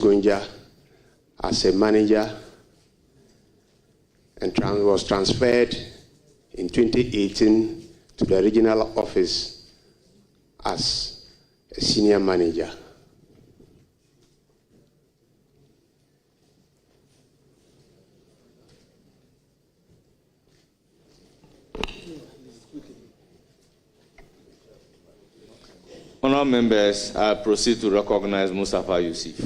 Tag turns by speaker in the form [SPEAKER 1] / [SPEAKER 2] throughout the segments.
[SPEAKER 1] Gunja as a manager and was transferred in 2018 to the regional office as a senior manager.
[SPEAKER 2] Honourable members, I proceed to recognize Mustafa Yusuf.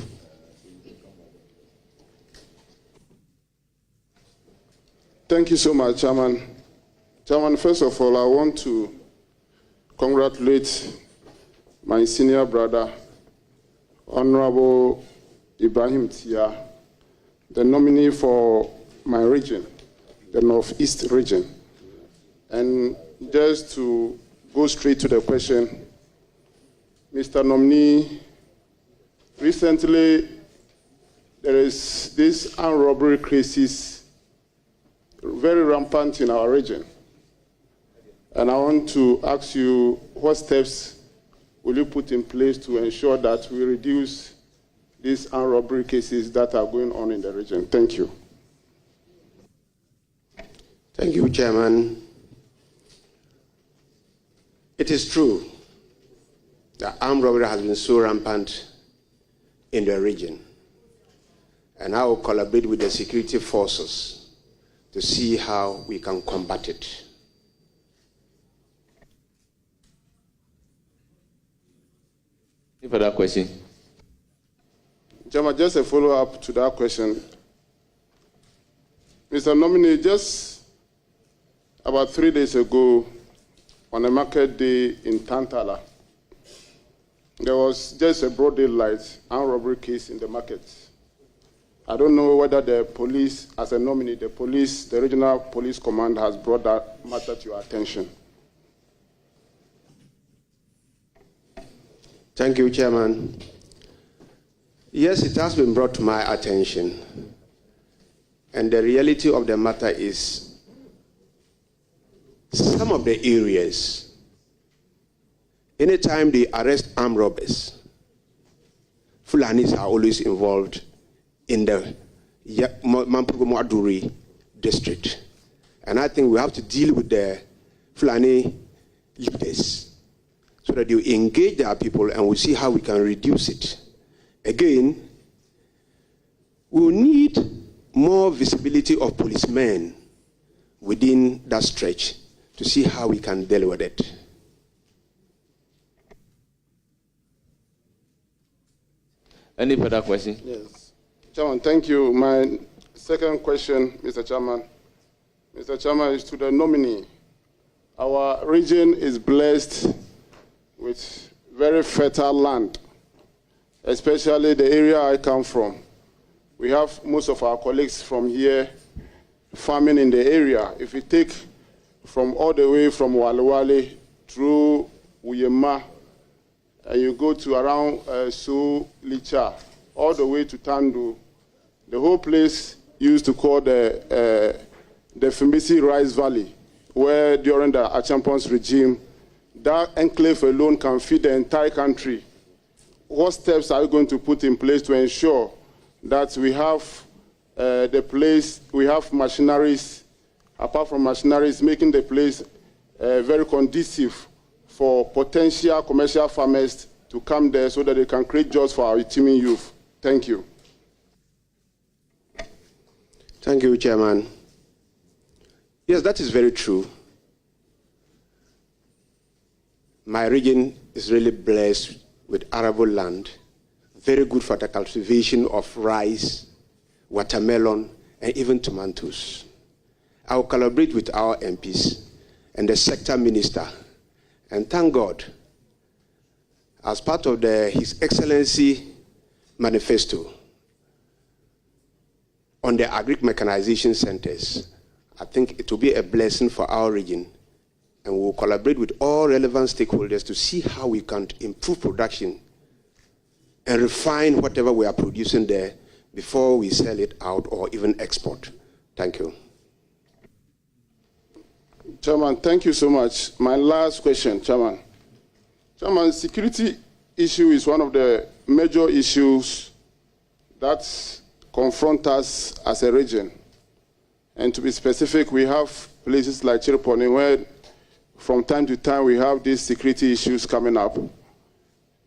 [SPEAKER 3] Thank you so much, Chairman. Chairman, first of all, I want to congratulate my senior brother, Honorable Ibrahim, the nominee for my region, the Northeast region. And just to go straight to the question, Mr. Nominee, recently there is this armed robbery crisis very rampant in our region. And I want to ask you, what steps will you put in place to ensure that we reduce these armed robbery cases that are going on in the region? Thank you.
[SPEAKER 1] Thank you, Chairman. It is true that armed robbery has been so rampant in the region. And I will collaborate with the security forces to see how we can combat it.
[SPEAKER 2] Any further question?
[SPEAKER 3] Chairman, just a follow-up to that question. Mr. Nominee, just about 3 days ago, on a market day in Tantala, there was just a broad daylight armed robbery case in the market. I don't know whether the police, as a nominee, the regional police command has brought that matter to your attention.
[SPEAKER 1] Thank you, Chairman. Yes, it has been brought to my attention. And the reality of the matter is some of the areas, anytime they arrest armed robbers, Fulanis are always involved in the Mampugo-Aduri district. And I think we have to deal with the Fulani leaders so that you engage their people and we see how we can reduce it. Again, we will need more visibility of policemen within that stretch to see how we can deal with it.
[SPEAKER 2] Any further question?
[SPEAKER 3] Yes. Chairman, thank you. My second question, Mr. Chairman. Mr. Chairman, is to the nominee. Our region is blessed with very fertile land, especially the area I come from. We have most of our colleagues from here farming in the area. If you take from all the way from Walewale through Uyema, and you go to around Licha, all the way to Tandu, the whole place used to call the Fimbisi Rice Valley, where during the Achampons regime, that enclave alone can feed the entire country. What steps are you going to put in place to ensure that we have we have machineries, apart from machineries, making the place very conducive for potential commercial farmers to come there so that they can create jobs for our teeming youth? Thank you.
[SPEAKER 1] Thank you, Chairman. Yes, that is very true. My region is really blessed with arable land, very good for the cultivation of rice, watermelon, and even tomatoes. I will collaborate with our MPs and the sector minister, and thank God, as part of His Excellency manifesto on the agri-mechanization centers, I think it will be a blessing for our region, and we will collaborate with all relevant stakeholders to see how we can improve production and refine whatever we are producing there before we sell it out or even export. Thank you.
[SPEAKER 3] Chairman, thank you so much. My last question, Chairman. Chairman, security issue is one of the major issues that confront us as a region. And to be specific, we have places like Chirponi where from time to time we have these security issues coming up.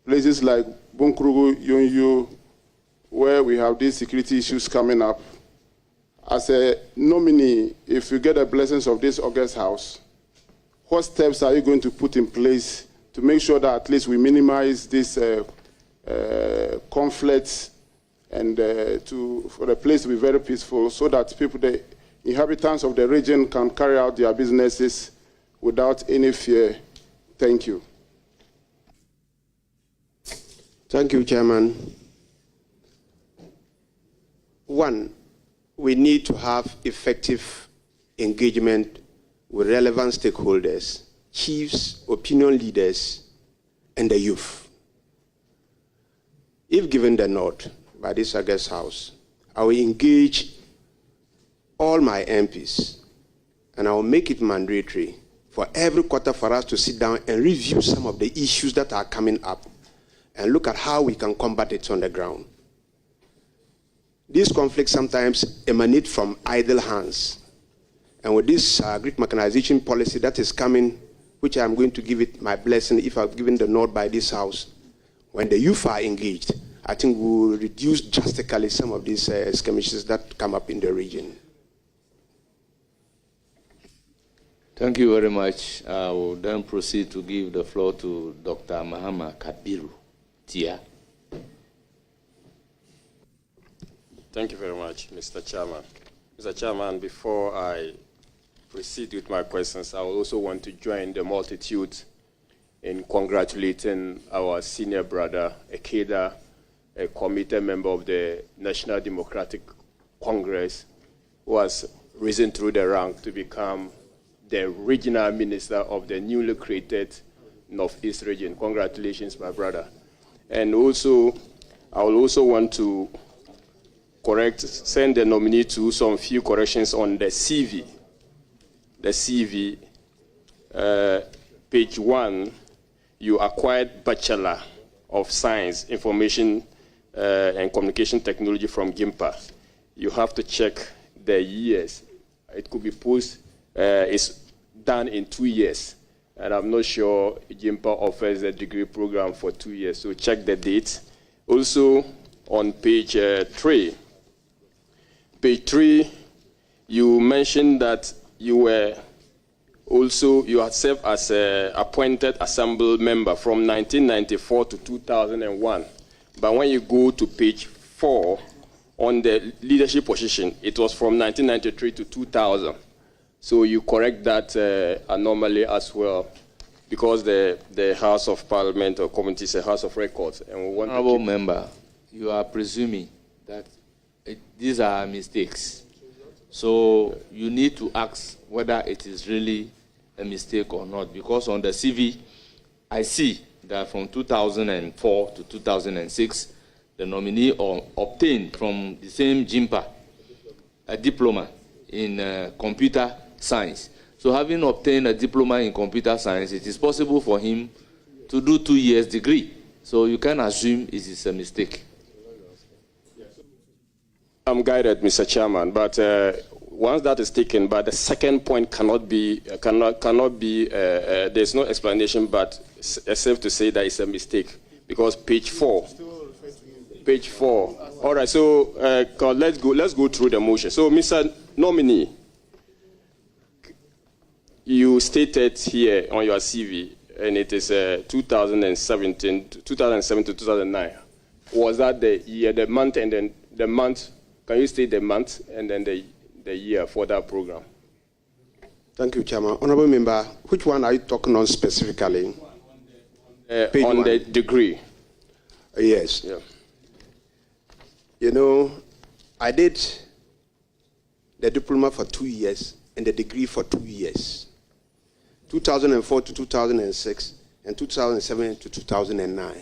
[SPEAKER 3] Places like Bunkrugu, Yonyu, where we have these security issues coming up. As a nominee, if you get the blessings of this August House, what steps are you going to put in place to make sure that at least we minimize these conflicts and for the place to be very peaceful so that people, the inhabitants of the region can carry out their businesses without any fear? Thank you.
[SPEAKER 1] Thank you, Chairman. One, we need to have effective engagement with relevant stakeholders, chiefs, opinion leaders, and the youth. If given the nod by this August House, I will engage all my MPs, and I will make it mandatory for every quarter for us to sit down and review some of the issues that are coming up and look at how we can combat it on the ground. These conflicts sometimes emanate from idle hands. And with this Greek mechanization policy that is coming, which I'm going to give it my blessing if I've given the nod by this House, when the youth are engaged, I think we will reduce drastically some of these skirmishes that come up in the region.
[SPEAKER 2] Thank you very much. I will then proceed to give the floor to Dr. Mahama Kabiru Tia.
[SPEAKER 4] Thank you very much, Mr. Chairman. Mr. Chairman, before I proceed with my questions, I also want to join the multitude in congratulating our senior brother, Ekeda, a committed member of the National Democratic Congress, who has risen through the rank to become the regional minister of the newly created Northeast region. Congratulations, my brother. And also, I will also want to send the nominee to some few corrections on the CV. The CV, page 1, you acquired Bachelor of Science, Information and Communication Technology from GIMPA. You have to check the years. It could be it's done in 2 years. And I'm not sure GIMPA offers a degree program for 2 years, so check the date. Also, on page 3, you mentioned that you had served as an appointed assembly member from 1994 to 2001. But when you go to page 4, on the leadership position, it was from 1993 to 2000. So you correct that anomaly as well, because the House of Parliament or Committee is a House of Records. And we want
[SPEAKER 2] Honourable Member, you are presuming that these are mistakes. So you need to ask whether it is really a mistake or not, because on the CV, I see that from 2004 to 2006, the nominee obtained from the same GIMPA a diploma in computer science. So having obtained a diploma in computer science, it is possible for him to do 2 years degree. So you can assume it is a mistake.
[SPEAKER 4] I'm guided, Mr. Chairman, but once that is taken, but the second point cannot be, there's no explanation, but except to say that it's a mistake, because page 4. All right, so let's go through the motion. So, Mr. Nominee, you stated here on your CV, and it is 2007 to 2009. Was that the year, the month, and then the month? Can you state the month and then the year for that program?
[SPEAKER 1] Thank you, Chairman. Honourable Member, which one are you talking on specifically?
[SPEAKER 4] On the degree.
[SPEAKER 1] Yes.
[SPEAKER 4] Yeah.
[SPEAKER 1] You know, I did the diploma for 2 years and the degree for 2 years. 2004 to 2006 and 2007 to 2009.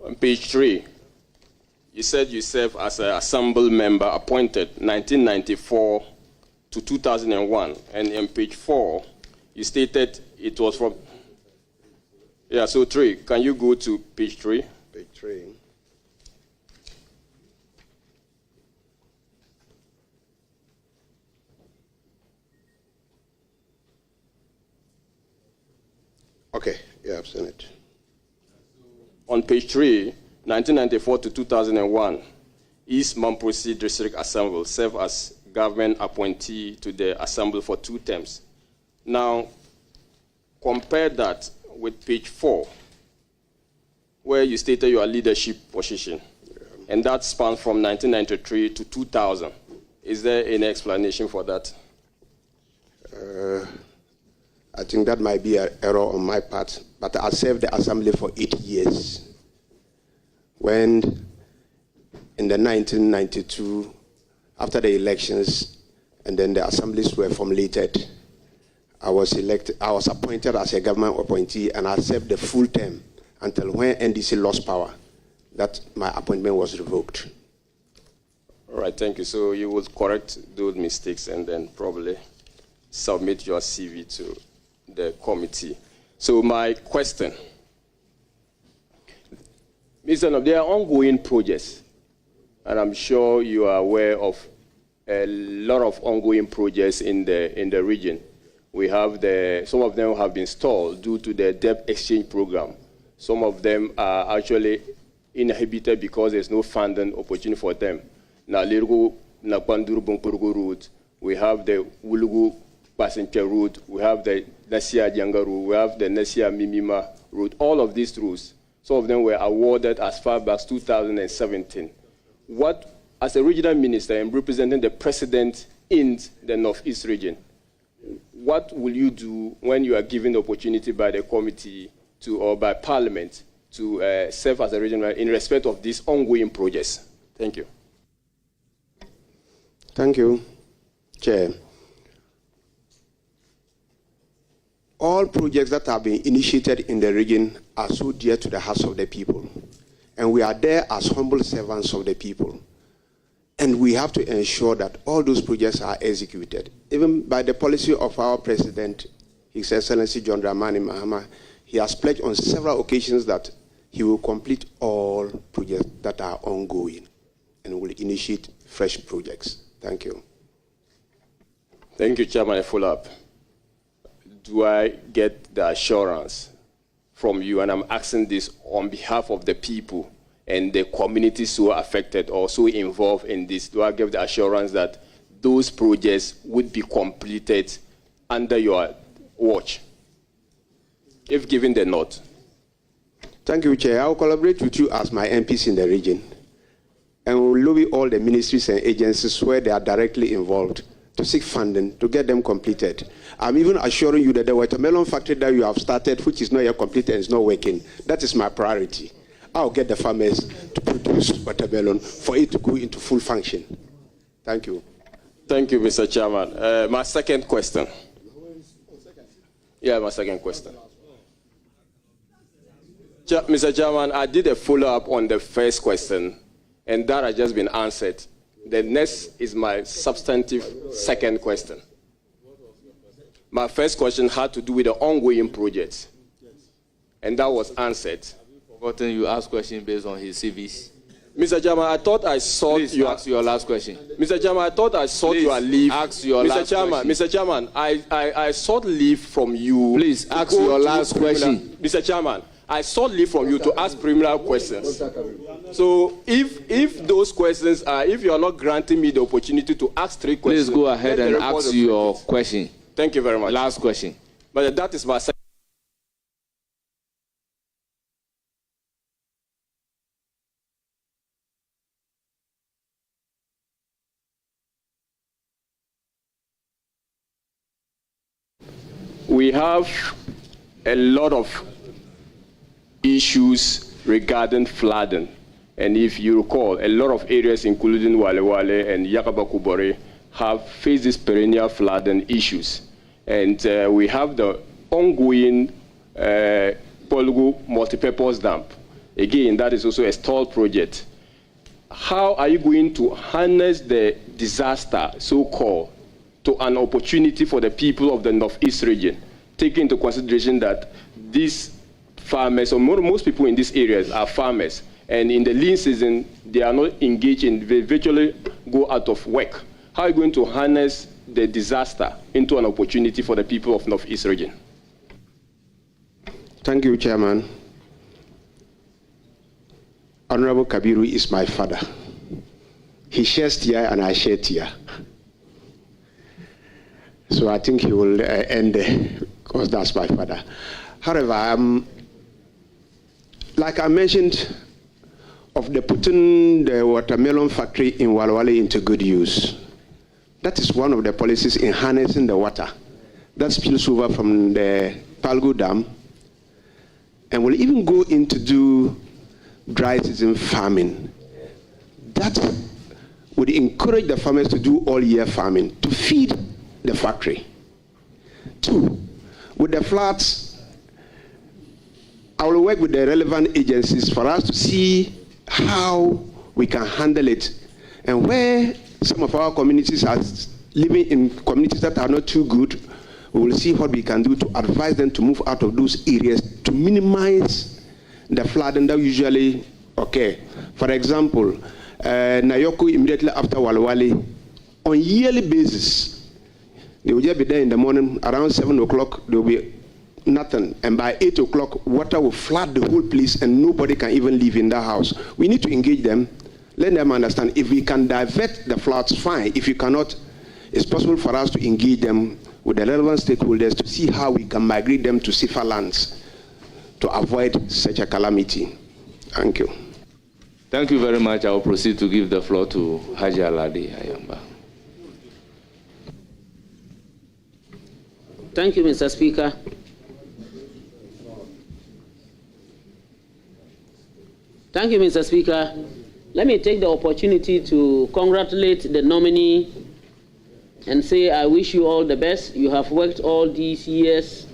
[SPEAKER 4] On page 3. You said you served as an assembly member appointed 1994 to 2001. And on page 4, you stated it was from... Yeah, so 3. Can you go to page 3?
[SPEAKER 1] Page 3. Senate.
[SPEAKER 4] On page 3, 1994 to 2001, East Mamprosi District Assembly served as government appointee to the Assembly for 2 terms. Now, compare that with page 4, where you stated your leadership position, and that spans from 1993 to 2000. Is there any explanation for that?
[SPEAKER 1] I think that might be an error on my part, but I served the Assembly for 8 years. When in the 1992, after the elections, and then the assemblies were formulated, I was appointed as a government appointee, and I served the full term until when NDC lost power, that my appointment was revoked.
[SPEAKER 4] All right, thank you. So you will correct those mistakes and then probably submit your CV to the committee. So my question, Mr. Nob, there are ongoing projects, and I'm sure you are aware of a lot of ongoing projects in the region. We have some of them have been stalled due to the debt exchange program. Some of them are actually inhibited because there's no funding opportunity for them. Now, Lirgo, Napanduru Bonkorgo route, we have the Wulugu passenger route, we have the Nasia Janga route, we have the Nasia Mimima route. All of these routes, some of them were awarded as far back as 2017. What, as a regional minister and representing the president in the Northeast region, what will you do when you are given the opportunity by the committee or by Parliament to serve as a regional in respect of these ongoing projects? Thank you.
[SPEAKER 1] Thank you, Chair. All projects that have been initiated in the region are so dear to the hearts of the people. And we are there as humble servants of the people. And we have to ensure that all those projects are executed. Even by the policy of our President, His Excellency John Dramani Mahama, he has pledged on several occasions that he will complete all projects that are ongoing and will initiate fresh projects. Thank you.
[SPEAKER 4] Thank you, Chairman. A follow-up. Do I get the assurance from you, and I'm asking this on behalf of the people and the communities who are affected or so involved in this, do I give the assurance that those projects would be completed under your watch, if given the nod?
[SPEAKER 1] Thank you, Chair. I will collaborate with you as my MPs in the region, and we will lobby all the ministries and agencies where they are directly involved to seek funding to get them completed. I'm even assuring you that the watermelon factory that you have started, which is not yet completed and is not working, that is my priority. I'll get the farmers to produce watermelon for it to go into full function. Thank you.
[SPEAKER 4] Thank you, Mr. Chairman. My second question. Yeah, my second question. Mr. Chairman, I did a follow-up on the first question, and that has just been answered. The next is my substantive second question. My first question had to do with the ongoing projects, and that was answered.
[SPEAKER 2] Forgotten you asked question based on his CVs.
[SPEAKER 4] Mr. Chairman, I thought I saw
[SPEAKER 2] ask your last question.
[SPEAKER 4] Mr. Chairman, I thought I sought your leave.
[SPEAKER 2] Ask your last question.
[SPEAKER 4] Mr. Chairman, I sought leave from you.
[SPEAKER 2] Please ask your last question.
[SPEAKER 4] Mr. Chairman, I sought leave from you to ask preliminary questions. So if those questions are, if you are not granting me the opportunity to ask 3 questions,
[SPEAKER 2] please go ahead and ask your question.
[SPEAKER 4] Thank you very much.
[SPEAKER 2] Last question.
[SPEAKER 4] But that is my second. We have a lot of issues regarding flooding. And if you recall, a lot of areas, including Wale Wale and Yakaba Kubore, have faced these perennial flooding issues. And we have the ongoing Polugu multipurpose dam. Again, that is also a stalled project. How are you going to harness the disaster, so-called, to an opportunity for the people of the Northeast region, taking into consideration that these farmers, or most people in these areas are farmers, and in the lean season, they are not engaged in, they virtually go out of work. How are you going to harness the disaster into an opportunity for the people of Northeast region?
[SPEAKER 1] Thank you, Chairman. Honorable Kabiru is my father. He shares tear and I share tear. So I think he will end there because that's my father. However, like I mentioned, of the putting the watermelon factory in Walwale into good use. That is one of the policies in harnessing the water that spills over from the Palgo Dam and will even go into do dry season farming. That would encourage the farmers to do all year farming to feed the factory. 2, with the floods, I will work with the relevant agencies for us to see how we can handle it, and where some of our communities are living in communities that are not too good, we will see what we can do to advise them to move out of those areas to minimize the flooding that usually occur. For example, Nayoko immediately after Walwale, on yearly basis, they will just be there in the morning around 7 o'clock, there will be nothing, and by 8 o'clock water will flood the whole place and nobody can even live in that house. We need to engage them, let them understand if we can divert the floods, fine. If you cannot, it's possible for us to engage them with the relevant stakeholders to see how we can migrate them to safer lands to avoid such a calamity. Thank you.
[SPEAKER 2] Thank you very much. I will proceed to give the floor to Haji Aladi Ayamba.
[SPEAKER 5] Thank you, Mr. Speaker. Thank you, Mr. Speaker. Let me take the opportunity to congratulate the nominee and say I wish you all the best. You have worked all these years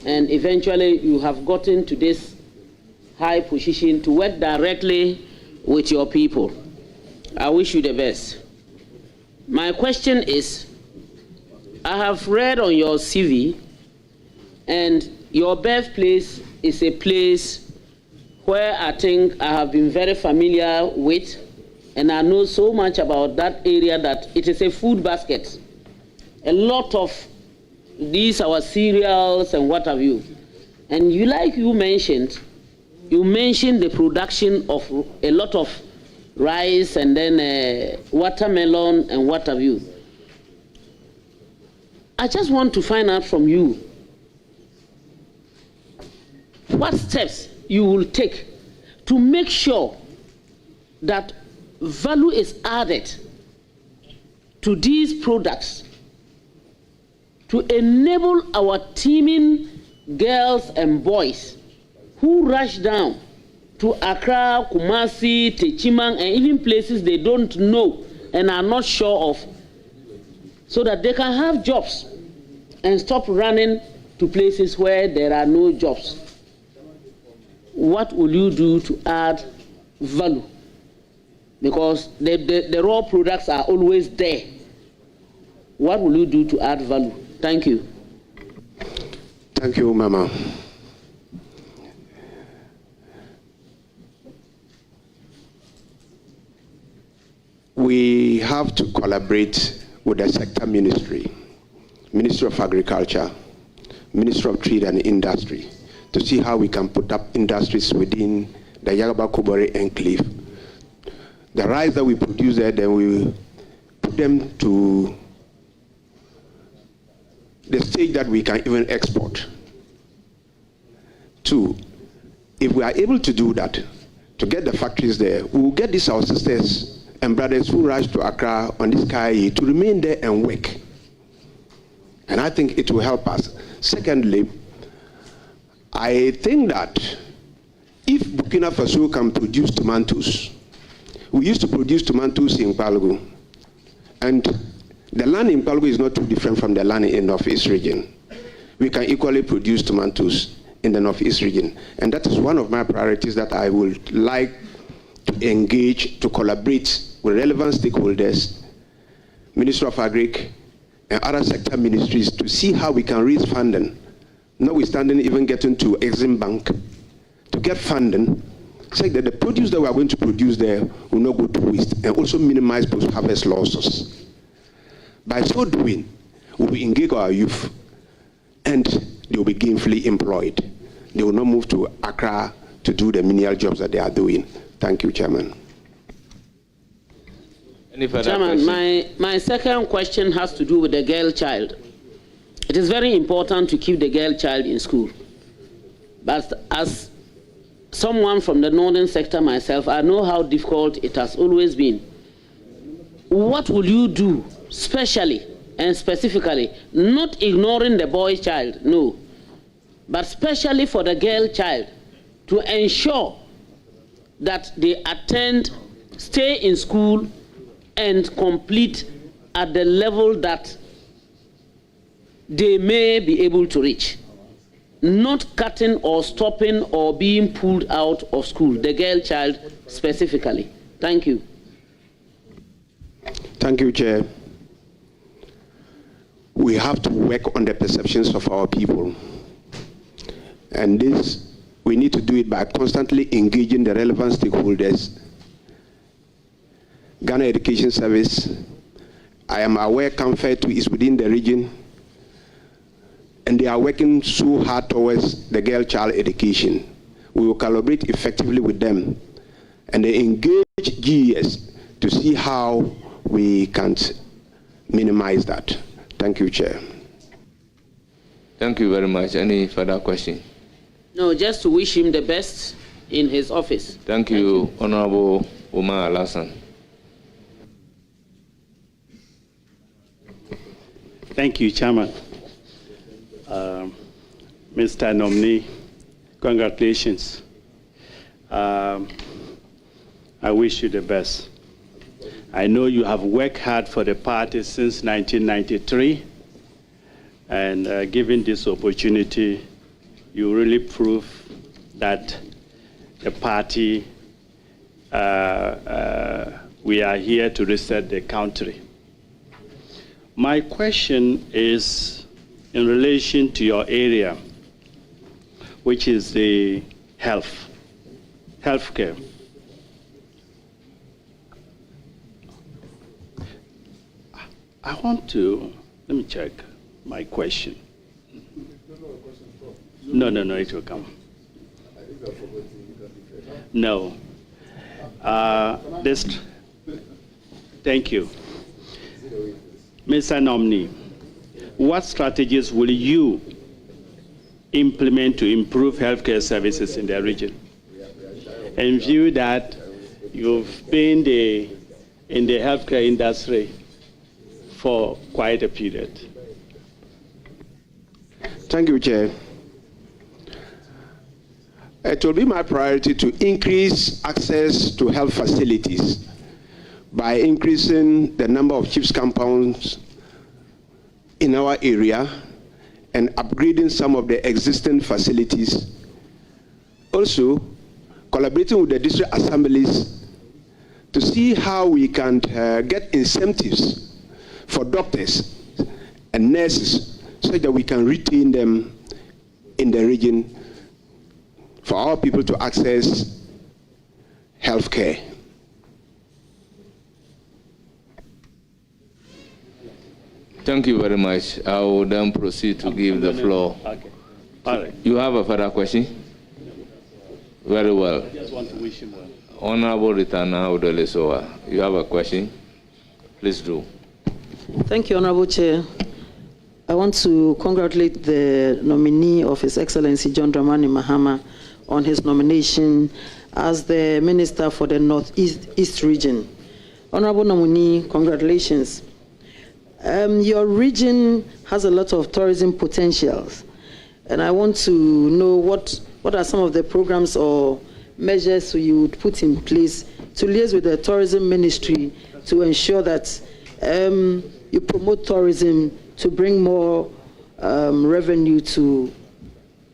[SPEAKER 5] and eventually you have gotten to this high position to work directly with your people. I wish you the best. My question is, I have read on your CV and your birthplace is a place where I think I have been very familiar with, and I know so much about that area that it is a food basket. A lot of these our cereals and what have you. And you, like you mentioned the production of a lot of rice and then watermelon and what have you. I just want to find out from you what steps you will take to make sure that value is added to these products to enable our teeming girls and boys who rush down to Accra, Kumasi, Techimang, and even places they don't know and are not sure of, so that they can have jobs and stop running to places where there are no jobs. What will you do to add value? Because the raw products are always there. What will you do to add value? Thank you.
[SPEAKER 1] Thank you, Mama. We have to collaborate with the sector ministry, Ministry of Agriculture, Ministry of Trade and Industry, to see how we can put up industries within the Yagaba Kubore enclave. The rice that we produce there, then we put them to the stage that we can even export. 2, if we are able to do that, to get the factories there, we will get these our sisters and brothers who rush to Accra on this Kai to remain there and work. And I think it will help us. Secondly, I think that if Burkina Faso can produce tomatoes, we used to produce tomatoes in Palgo, and the land in Palgo is not too different from the land in the Northeast region. We can equally produce tomatoes in the Northeast region, and that is one of my priorities that I would like to engage, to collaborate with relevant stakeholders, Ministry of Agric, and other sector ministries to see how we can raise funding, notwithstanding even getting to Exim Bank, to get funding, so that the produce that we are going to produce there will not go to waste, and also minimize post-harvest losses. By so doing, we will engage our youth, and they will be gainfully employed. they will not move to Accra to do the menial jobs that they are doing. Thank you, Chairman.
[SPEAKER 2] Any further
[SPEAKER 5] Chairman,
[SPEAKER 2] question?
[SPEAKER 5] my second question has to do with the girl child. It is very important to keep the girl child in school. But as someone from the northern sector myself, I know how difficult it has always been. What will you do, specially and specifically, not ignoring the boy child, no, but especially for the girl child, to ensure that they attend, stay in school, and complete at the level that they may be able to reach? Not cutting or stopping or being pulled out of school, the girl child specifically. Thank you.
[SPEAKER 1] Thank you, Chair. We have to work on the perceptions of our people. And this, we need to do it by constantly engaging the relevant stakeholders. Ghana Education Service, I am aware Comfort is within the region, and they are working so hard towards the girl child education. We will collaborate effectively with them and they engage GES to see how we can minimize that. Thank you, Chair.
[SPEAKER 2] Thank you very much. Any further question?
[SPEAKER 5] No, just to wish him the best in his office.
[SPEAKER 2] Thank you, Honorable Umar Alassane.
[SPEAKER 6] Thank you, Chairman. Mr. Nominee, congratulations. I wish you the best. I know you have worked hard for the party since 1993, and given this opportunity, you really prove that the party, we are here to reset the country. My question is in relation to your area, which is the healthcare. I want to, let me check my question. No, it will come. No. Thank you. Mr. Nominee, what strategies will you implement to improve healthcare services in the region? In view that you've been in the healthcare industry for quite a period.
[SPEAKER 1] Thank you, Chair. It will be my priority to increase access to health facilities by increasing the number of CHIPS compounds in our area and upgrading some of the existing facilities. Also, collaborating with the district assemblies to see how we can get incentives for doctors and nurses so that we can retain them in the region for our people to access health care.
[SPEAKER 2] Thank you very much. I will then proceed to give the floor.
[SPEAKER 6] Okay. All right.
[SPEAKER 2] You have a further question? Very well.
[SPEAKER 6] I just want to wish him well.
[SPEAKER 2] Honorable Ritana Udelesowa, you have a question? Please do.
[SPEAKER 7] Thank you, Honorable Chair. I want to congratulate the nominee of His Excellency John Dramani Mahama on his nomination as the Minister for the Northeast region. Honorable nominee, congratulations. Your region has a lot of tourism potentials, and I want to know what are some of the programs or measures you would put in place to liaise with the tourism ministry to ensure that you promote tourism to bring more revenue to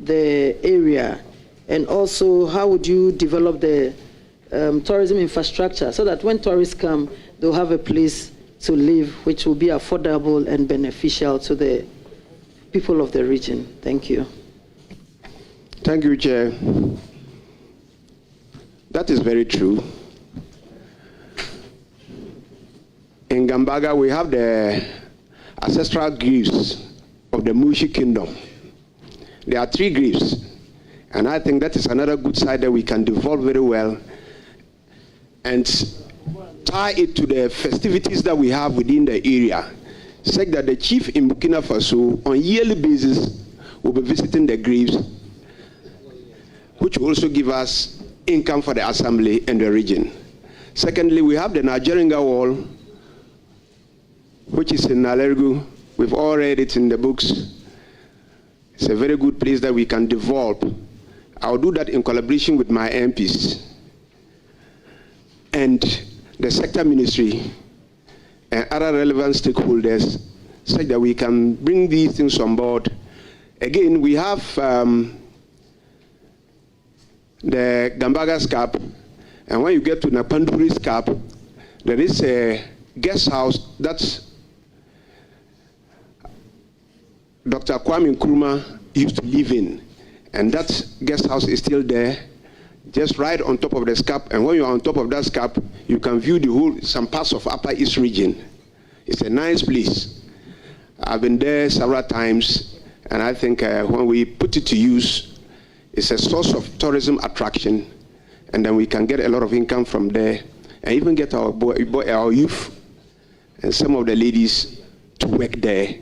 [SPEAKER 7] the area, and also how would you develop the tourism infrastructure so that when tourists come, they'll have a place to live which will be affordable and beneficial to the people of the region. Thank you.
[SPEAKER 1] Thank you, Chair. That is very true. In Gambaga, we have the ancestral graves of the Mushi Kingdom. There are 3 graves, And I think that is another good side that we can develop very well and tie it to the festivities that we have within the area, such that the chief in Burkina Faso on a yearly basis will be visiting the graves, which will also give us income for the assembly and the region. Secondly, we have the Nigerian Wall, which is in Nalergu. We've all read it in the books. It's a very good place that we can develop. I'll do that in collaboration with my MPs and the sector ministry and other relevant stakeholders, so that we can bring these things on board. Again, we have the Gambagas Cap, and when you get to Napanduri's Cap, there is a guest house that's Dr. Kwame Nkrumah used to live in, and that guest house is still there, just right on top of the SCAP. And when you're on top of that SCAP, you can view the whole, some parts of Upper East region. It's a nice place. I've been there several times, and I think when we put it to use, it's a source of tourism attraction, and then we can get a lot of income from there, and even get our youth and some of the ladies to work there.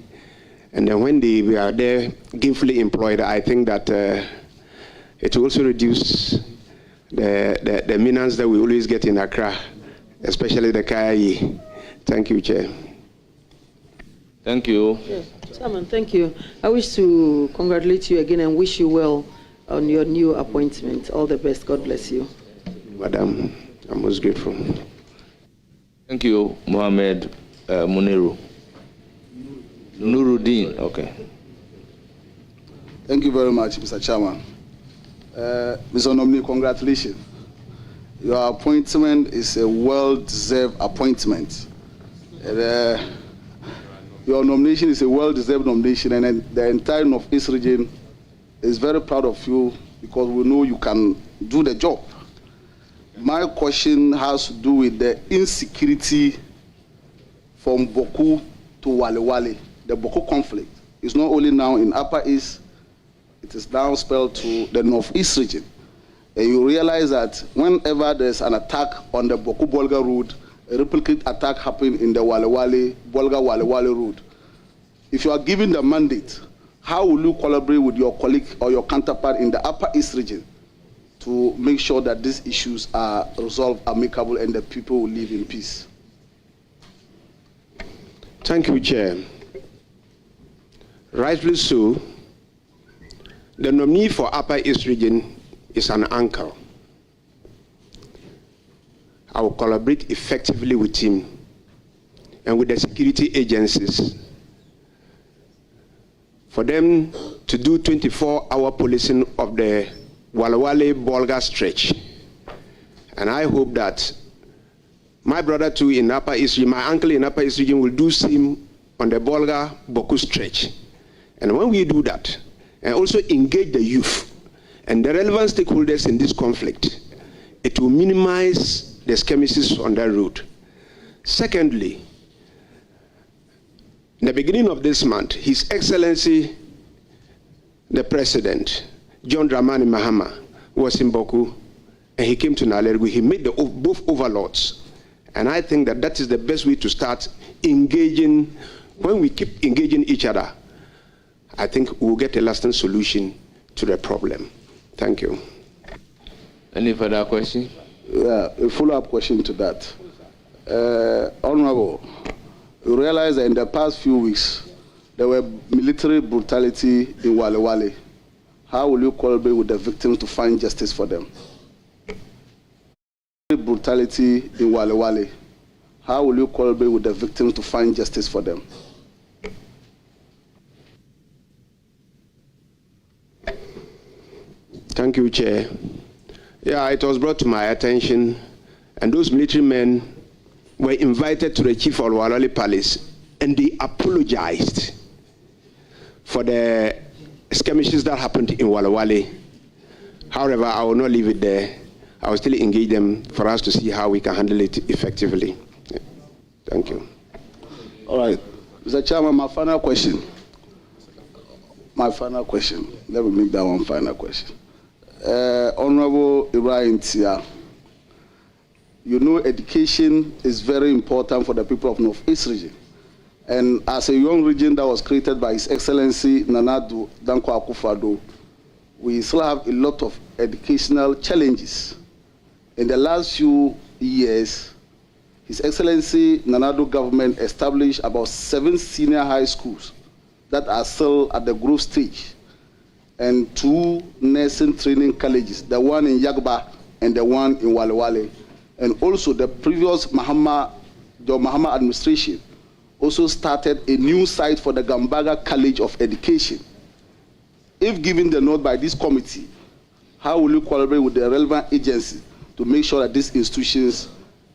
[SPEAKER 1] And then when we are there gainfully employed, I think that it will also reduce the menace that we always get in Accra, especially the Kaya. Thank you, Chair.
[SPEAKER 2] Thank you.
[SPEAKER 7] Yes. Chairman, thank you. I wish to congratulate you again and wish you well on your new appointment. All the best. God bless you.
[SPEAKER 1] Madam, I'm most grateful.
[SPEAKER 2] Thank you, Mohammed Muniru. Nuruddin, okay.
[SPEAKER 8] Thank you very much, Mr. Chairman. Mr. Nominee, congratulations. Your appointment is a well-deserved appointment. Your nomination is a well-deserved nomination, and the entire North-East region is very proud of you because we know you can do the job. My question has to do with the insecurity from Boku to Wale Wale. The Boko conflict is not only now in Upper East, it is now spelled to the North-East region. And you realize that whenever there's an attack on the Boku-Bolga road, a replicate attack happened in the Wale Wale, Bolga-Wale Wale road. If you are given the mandate, how will you collaborate with your colleague or your counterpart in the Upper East region to make sure that these issues are resolved amicable and the people will live in peace?
[SPEAKER 1] Thank you, Chair. Rightly so, the nominee for Upper East region is an uncle. I will collaborate effectively with him and with the security agencies for them to do 24-hour policing of the Wale Wale Bolga stretch. And I hope that my brother too in Upper East region, my uncle in Upper East region will do same on the Bolga Boku stretch. And when we do that, and also engage the youth and the relevant stakeholders in this conflict, it will minimize the skirmishes on that road. Secondly, in the beginning of this month, His Excellency, the President, John Dramani Mahama, was in Boku, and he came to Nalergu. He met both overlords. And I think that that is the best way to start engaging. When we keep engaging each other, I think we'll get a lasting solution to the problem. Thank you.
[SPEAKER 2] Any further question?
[SPEAKER 8] Yeah, a follow-up question to that. Honorable, you realize that in the past few weeks, there were military brutality in Wale Wale. How will you collaborate with the victims to find justice for them? Brutality in Wale Wale. How will you collaborate with the victims to find justice for them?
[SPEAKER 1] Thank you, Chair. Yeah, it was brought to my attention, and those military men were invited to the Chief of Wale Wale Palace, and they apologized for the skirmishes that happened in Wale Wale. However, I will not leave it there. I will still engage them for us to see how we can handle it effectively. Yeah. Thank you.
[SPEAKER 8] All right. Mr. Chairman, my final question. Let me make that one final question. Honorable Ibrahim, you know education is very important for the people of Northeast region. And as a young region that was created by His Excellency Nana Dankwa Akufo-Addo, we still have a lot of educational challenges. In the last few years, His Excellency Nana Addo government established about 7 senior high schools that are still at the growth stage, and 2 nursing training colleges, the one in Yagba and the one in Wale Wale. And also the previous Mahama administration also started a new site for the Gambaga College of Education. If given the nod by this committee, how will you collaborate with the relevant agencies to make sure that these institutions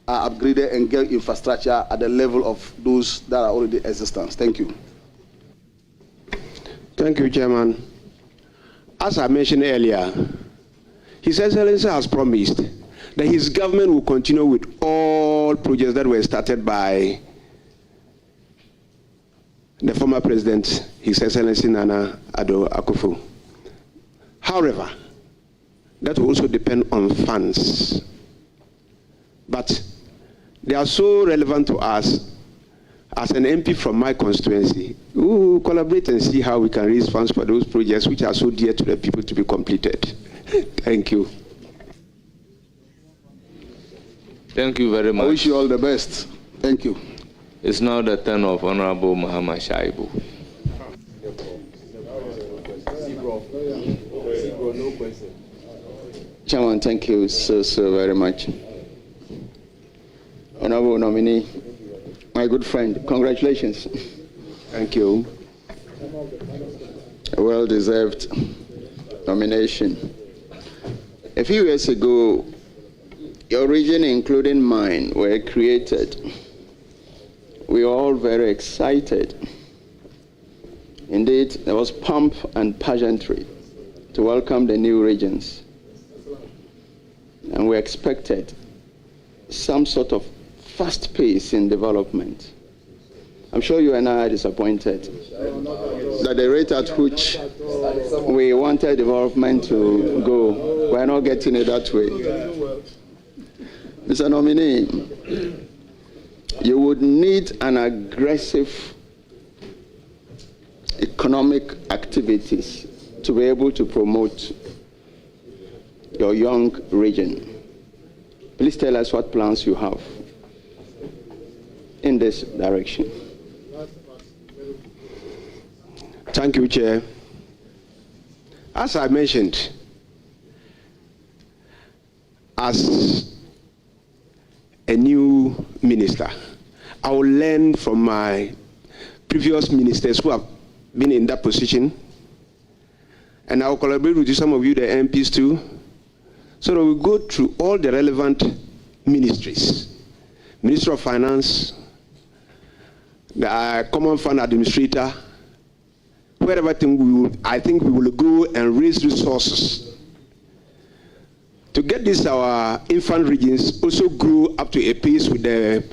[SPEAKER 8] are upgraded and get infrastructure at the level of those that are already existent? Thank you.
[SPEAKER 1] Thank you, Chairman. As I mentioned earlier, His Excellency has promised that his government will continue with all projects that were started by the former president, His Excellency Nana Addo Akufo. However, that will also depend on funds. But they are so relevant to us. As an MP from my constituency, we will collaborate and see how we can raise funds for those projects which are so dear to the people to be completed. Thank you.
[SPEAKER 2] Thank you very much.
[SPEAKER 8] I wish you all the best. Thank you.
[SPEAKER 2] It's now the turn of Honorable Muhammad Shaibu.
[SPEAKER 9] Chairman, thank you so very much. Honorable nominee, my good friend, congratulations.
[SPEAKER 1] Thank you.
[SPEAKER 9] A well-deserved nomination. A few years ago, your region, including mine, were created. We were all very excited. Indeed, there was pomp and pageantry to welcome the new regions. And we expected some sort of fast pace in development. I'm sure you and I are disappointed that the rate at which we wanted development to go, we're not getting it that way. Mr. Nominee, you would need an aggressive economic activities to be able to promote your young region. Please tell us what plans you have in this direction.
[SPEAKER 1] Thank you, Chair. As I mentioned, as a new minister, I will learn from my previous ministers who have been in that position, and I will collaborate with some of you, the MPs too, so that we go through all the relevant ministries, Minister of Finance, the Common Fund Administrator, wherever I think we will go and raise resources to get this our infant regions also grow up to a pace with the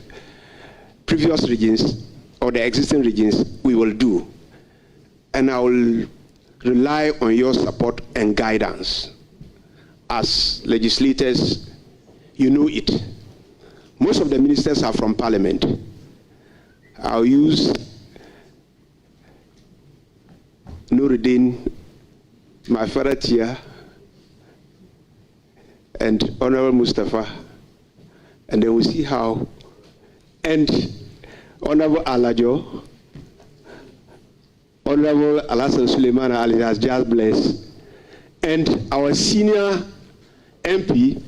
[SPEAKER 1] previous regions or the existing regions. We will do, and I will rely on your support and guidance. As legislators, you know it. Most of the ministers are from Parliament. I'll use Nuruddin, my father Tia, and Honorable Mustafa, and then we'll see how. And Honorable Alajo, Honorable Alasan Suleiman Ali has just blessed, and our senior MP,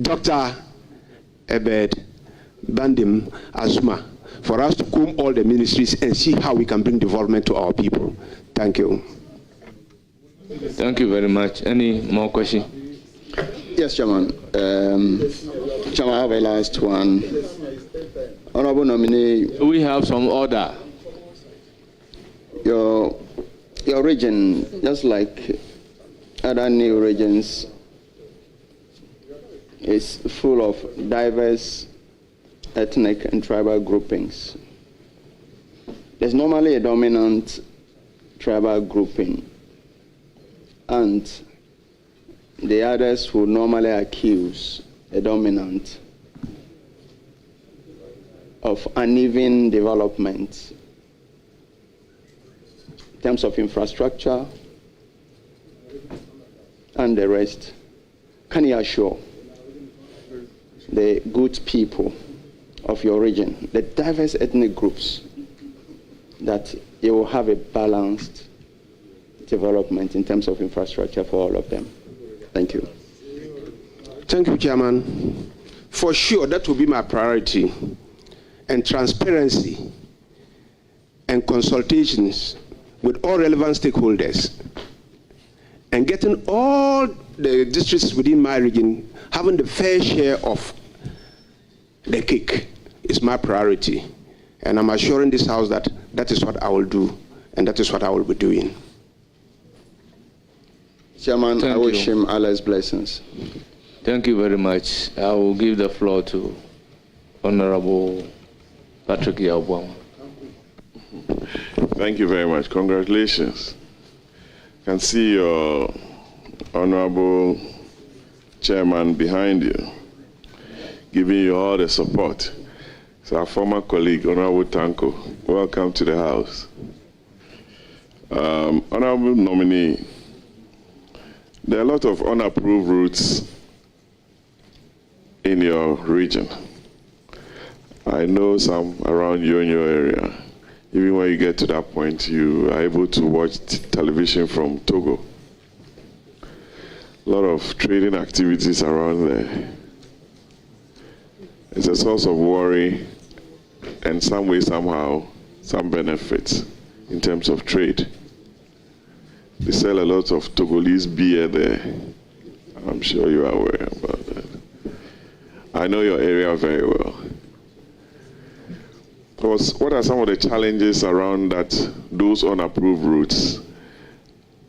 [SPEAKER 1] Dr. Ebed Bandim Azuma, for us to comb all the ministries and see how we can bring development to our people. Thank you.
[SPEAKER 2] Thank you very much. Any more questions?
[SPEAKER 9] Yes, Chairman. Chairman, I have a last one. Honorable nominee.
[SPEAKER 2] We have some order.
[SPEAKER 9] Your region, just like other new regions, is full of diverse ethnic and tribal groupings. There's normally a dominant tribal grouping, and the others who normally accuse a dominant of uneven development in terms of infrastructure and the rest, can you assure the good people of your region, the diverse ethnic groups, that you will have a balanced development in terms of infrastructure for all of them? Thank you.
[SPEAKER 1] Thank you, Chairman. For sure, that will be my priority. And transparency and consultations with all relevant stakeholders and getting all the districts within my region having the fair share of the cake is my priority. And I'm assuring this House that that is what I will do, and that is what I will be doing.
[SPEAKER 9] Chairman, I wish him Allah's blessings.
[SPEAKER 2] Thank you very much. I will give the floor to Honorable Patrick Yabwang.
[SPEAKER 10] Thank you very much. Congratulations. I can see your Honorable Chairman behind you, giving you all the support. It's our former colleague, Honorable Tanko. Welcome to the House. Honorable nominee, there are a lot of unapproved routes in your region. I know some around you in your area. Even when you get to that point, you are able to watch television from Togo. A lot of trading activities around there. It's a source of worry and some way, somehow, some benefits in terms of trade. They sell a lot of Togolese beer there. I'm sure you are aware about that. I know your area very well. What are some of the challenges around those unapproved routes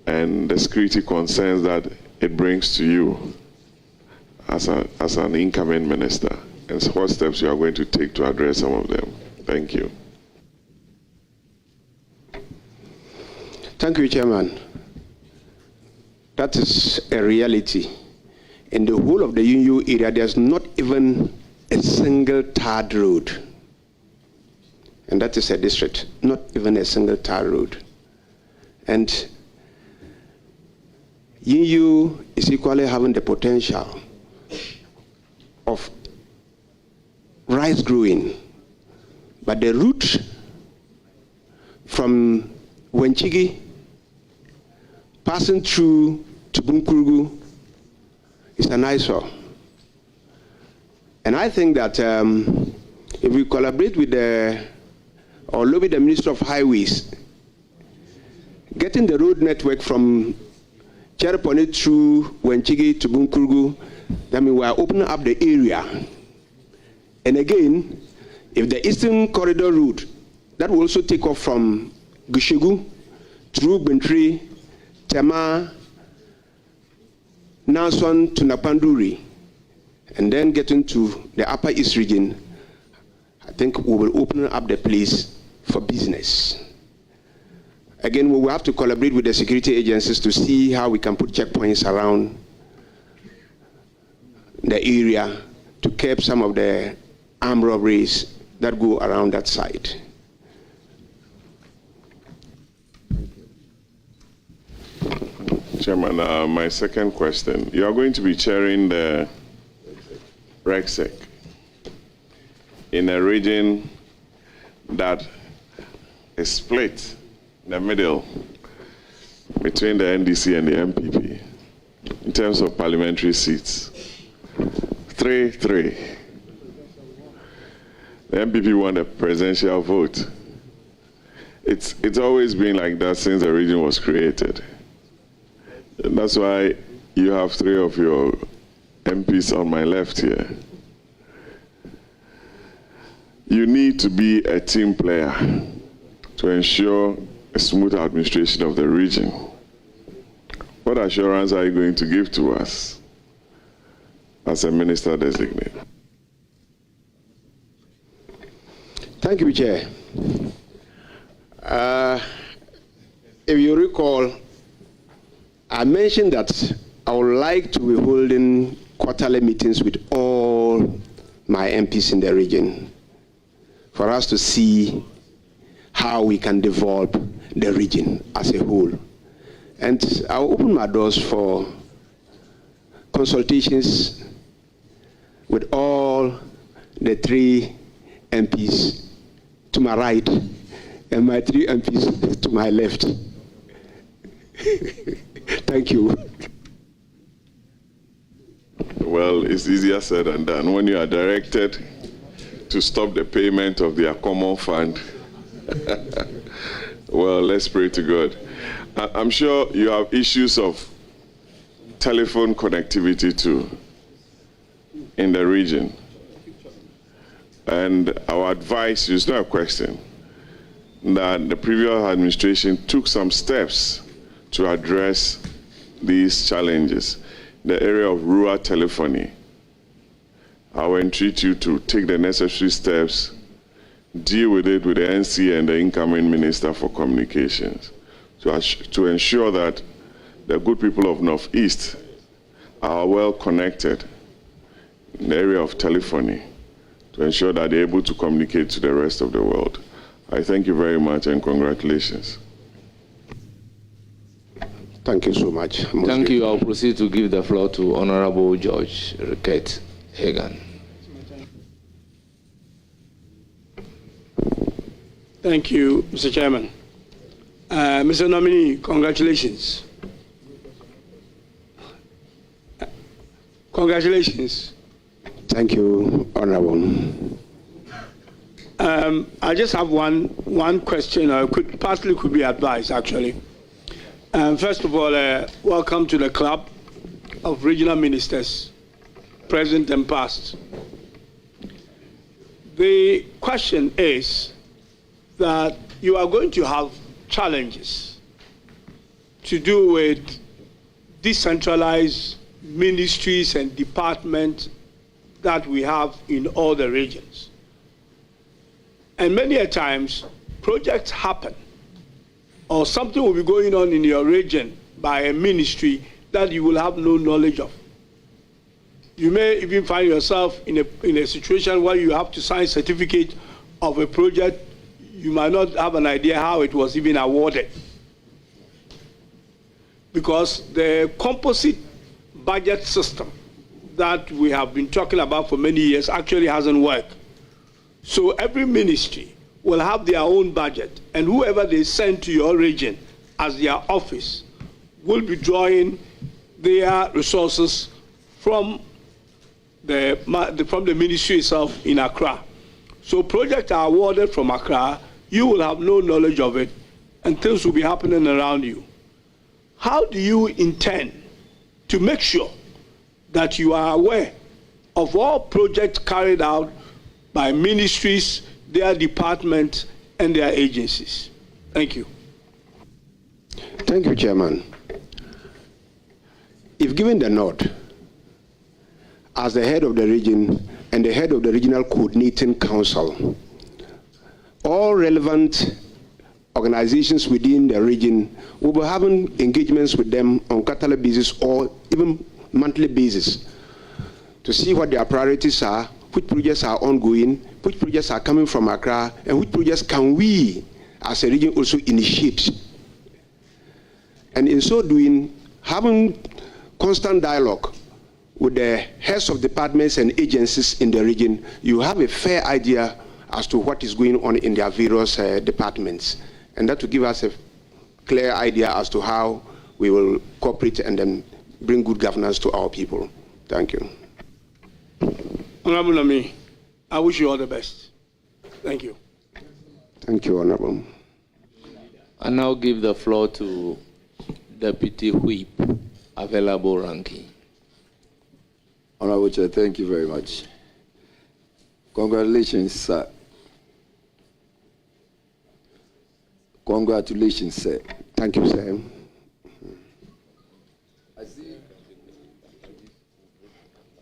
[SPEAKER 10] and the security concerns that it brings to you as an incoming minister? And what steps you are going to take to address some of them? Thank you.
[SPEAKER 1] Thank you, Chairman. That is a reality. In the whole of the UNU area, there's not even a single tarred road. And that is a district, not even a single tar road. And UNU is equally having the potential of rice growing. But the route from Wenchigi, passing through to Bunkurugu, is an eyesore. And I think that if we collaborate with or lobby the Minister of Highways, getting the road network from Chereponi through Wenchigi to Bunkurugu, I mean, we are opening up the area. And again, if the Eastern Corridor route, that will also take off from Gushegu through Bentry, Tema, Nanswan to Napanduri, and then getting to the Upper East region, I think we will open up the place for business. Again, we will have to collaborate with the security agencies to see how we can put checkpoints around the area to curb some of the armed robberies that go around that site.
[SPEAKER 10] Chairman, my second question. You are going to be chairing the RECSEC in a region that is split in the middle between the NDC and the MPP in terms of parliamentary seats. 3-3. The MPP won the presidential vote. It's always been like that since the region was created. And that's why you have 3 of your MPs on my left here. You need to be a team player to ensure a smooth administration of the region. What assurance are you going to give to us as a minister designate?
[SPEAKER 1] Thank you, Chair. If you recall, I mentioned that I would like to be holding quarterly meetings with all my MPs in the region for us to see how we can develop the region as a whole. And I'll open my doors for consultations with all the 3 MPs to my right and my 3 MPs to my left. Thank you.
[SPEAKER 10] Well, it's easier said than done. When you are directed to stop the payment of their common fund, well, let's pray to God. I'm sure you have issues of telephone connectivity too in the region. And our advice is not a question that the previous administration took some steps to address these challenges. The area of rural telephony, I will entreat you to take the necessary steps, deal with it with the NC and the incoming Minister for Communications to ensure that the good people of Northeast are well connected in the area of telephony to ensure that they're able to communicate to the rest of the world. I thank you very much and congratulations.
[SPEAKER 1] Thank you so much.
[SPEAKER 2] Thank you. I'll proceed to give the floor to Honorable George Rickett Hagan.
[SPEAKER 11] Thank you, Mr. Chairman. Mr. Nominee, congratulations. Congratulations.
[SPEAKER 1] Thank you, Honorable.
[SPEAKER 11] I just have one question, or partly could be advice, actually. First of all, welcome to the club of regional ministers, present and past. The question is that you are going to have challenges to do with decentralized ministries and departments that we have in all the regions. And many a times, projects happen, or something will be going on in your region by a ministry that you will have no knowledge of. You may even find yourself in a situation where you have to sign a certificate of a project. You might not have an idea how it was even awarded. Because the composite budget system that we have been talking about for many years actually hasn't worked. So every ministry will have their own budget, and whoever they send to your region as their office will be drawing their resources from the ministry itself in Accra. So projects are awarded from Accra, you will have no knowledge of it, and things will be happening around you. How do you intend to make sure that you are aware of all projects carried out by ministries, their departments, and their agencies? Thank you.
[SPEAKER 1] Thank you, Chairman. If given the nod, as the head of the region and the head of the Regional Coordinating Council, all relevant organizations within the region will be having engagements with them on quarterly basis or even monthly basis to see what their priorities are, which projects are ongoing, which projects are coming from Accra, and which projects can we as a region also initiate. And in so doing, having constant dialogue with the heads of departments and agencies in the region, you have a fair idea as to what is going on in their various departments. And that will give us a clear idea as to how we will cooperate and then bring good governance to our people. Thank you.
[SPEAKER 11] Honorable Nami, I wish you all the best. Thank you.
[SPEAKER 1] Thank you, Honorable.
[SPEAKER 2] I now give the floor to Deputy Whip, Available Ranking.
[SPEAKER 12] Honorable Chair, thank you very much. Congratulations, sir. Congratulations, sir.
[SPEAKER 1] Thank you, sir.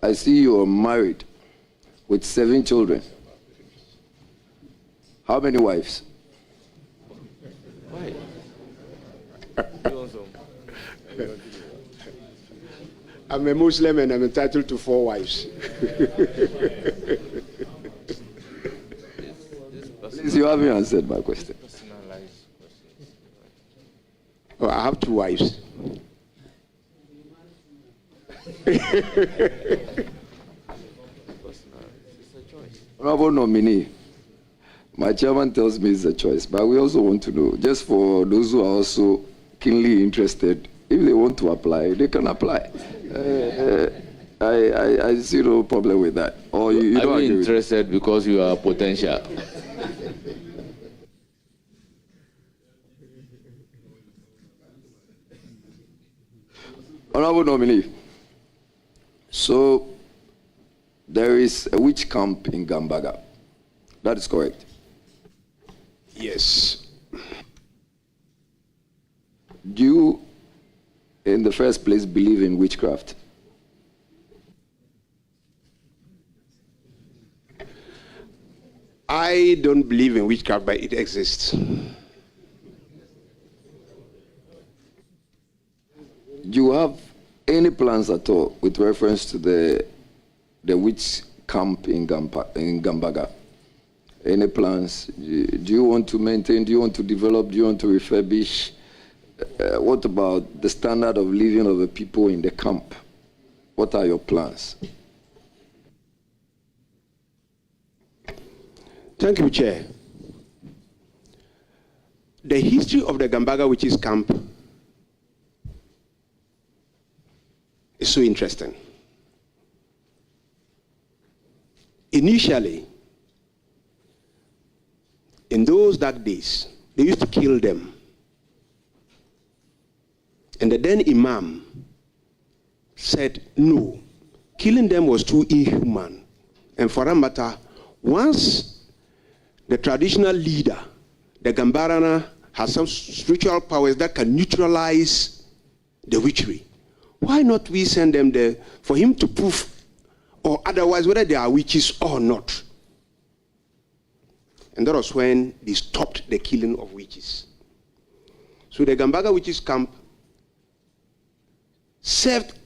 [SPEAKER 12] I see you are married with 7 children. How many wives?
[SPEAKER 2] Why?
[SPEAKER 1] I'm a Muslim and I'm entitled to 4 wives.
[SPEAKER 12] Please, you haven't answered my question.
[SPEAKER 1] Oh, I have 2 wives.
[SPEAKER 12] Honorable nominee, my chairman tells me it's a choice, but we also want to know, just for those who are also keenly interested, if they want to apply, they can apply. I see no problem with that. Or you don't agree with
[SPEAKER 2] interested because you are potential.
[SPEAKER 12] Honorable nominee, so there is a witch camp in Gambaga. That is correct.
[SPEAKER 1] Yes.
[SPEAKER 12] Do you, in the first place, believe in witchcraft?
[SPEAKER 1] I don't believe in witchcraft, but it exists.
[SPEAKER 12] Do you have any plans at all with reference to the witch camp in Gambaga? Any plans? Do you want to maintain? Do you want to develop? Do you want to refurbish? What about the standard of living of the people in the camp? What are your plans?
[SPEAKER 1] Thank you, Chair. The history of the Gambaga witches camp is so interesting. Initially, in those dark days, they used to kill them. And the then Imam said, no, killing them was too inhuman. And for that matter, once the traditional leader, the Gambarana, has some spiritual powers that can neutralize the witchery, why not we send them there for him to prove, or otherwise, whether they are witches or not? And that was when they stopped the killing of witches. So the Gambaga witches camp served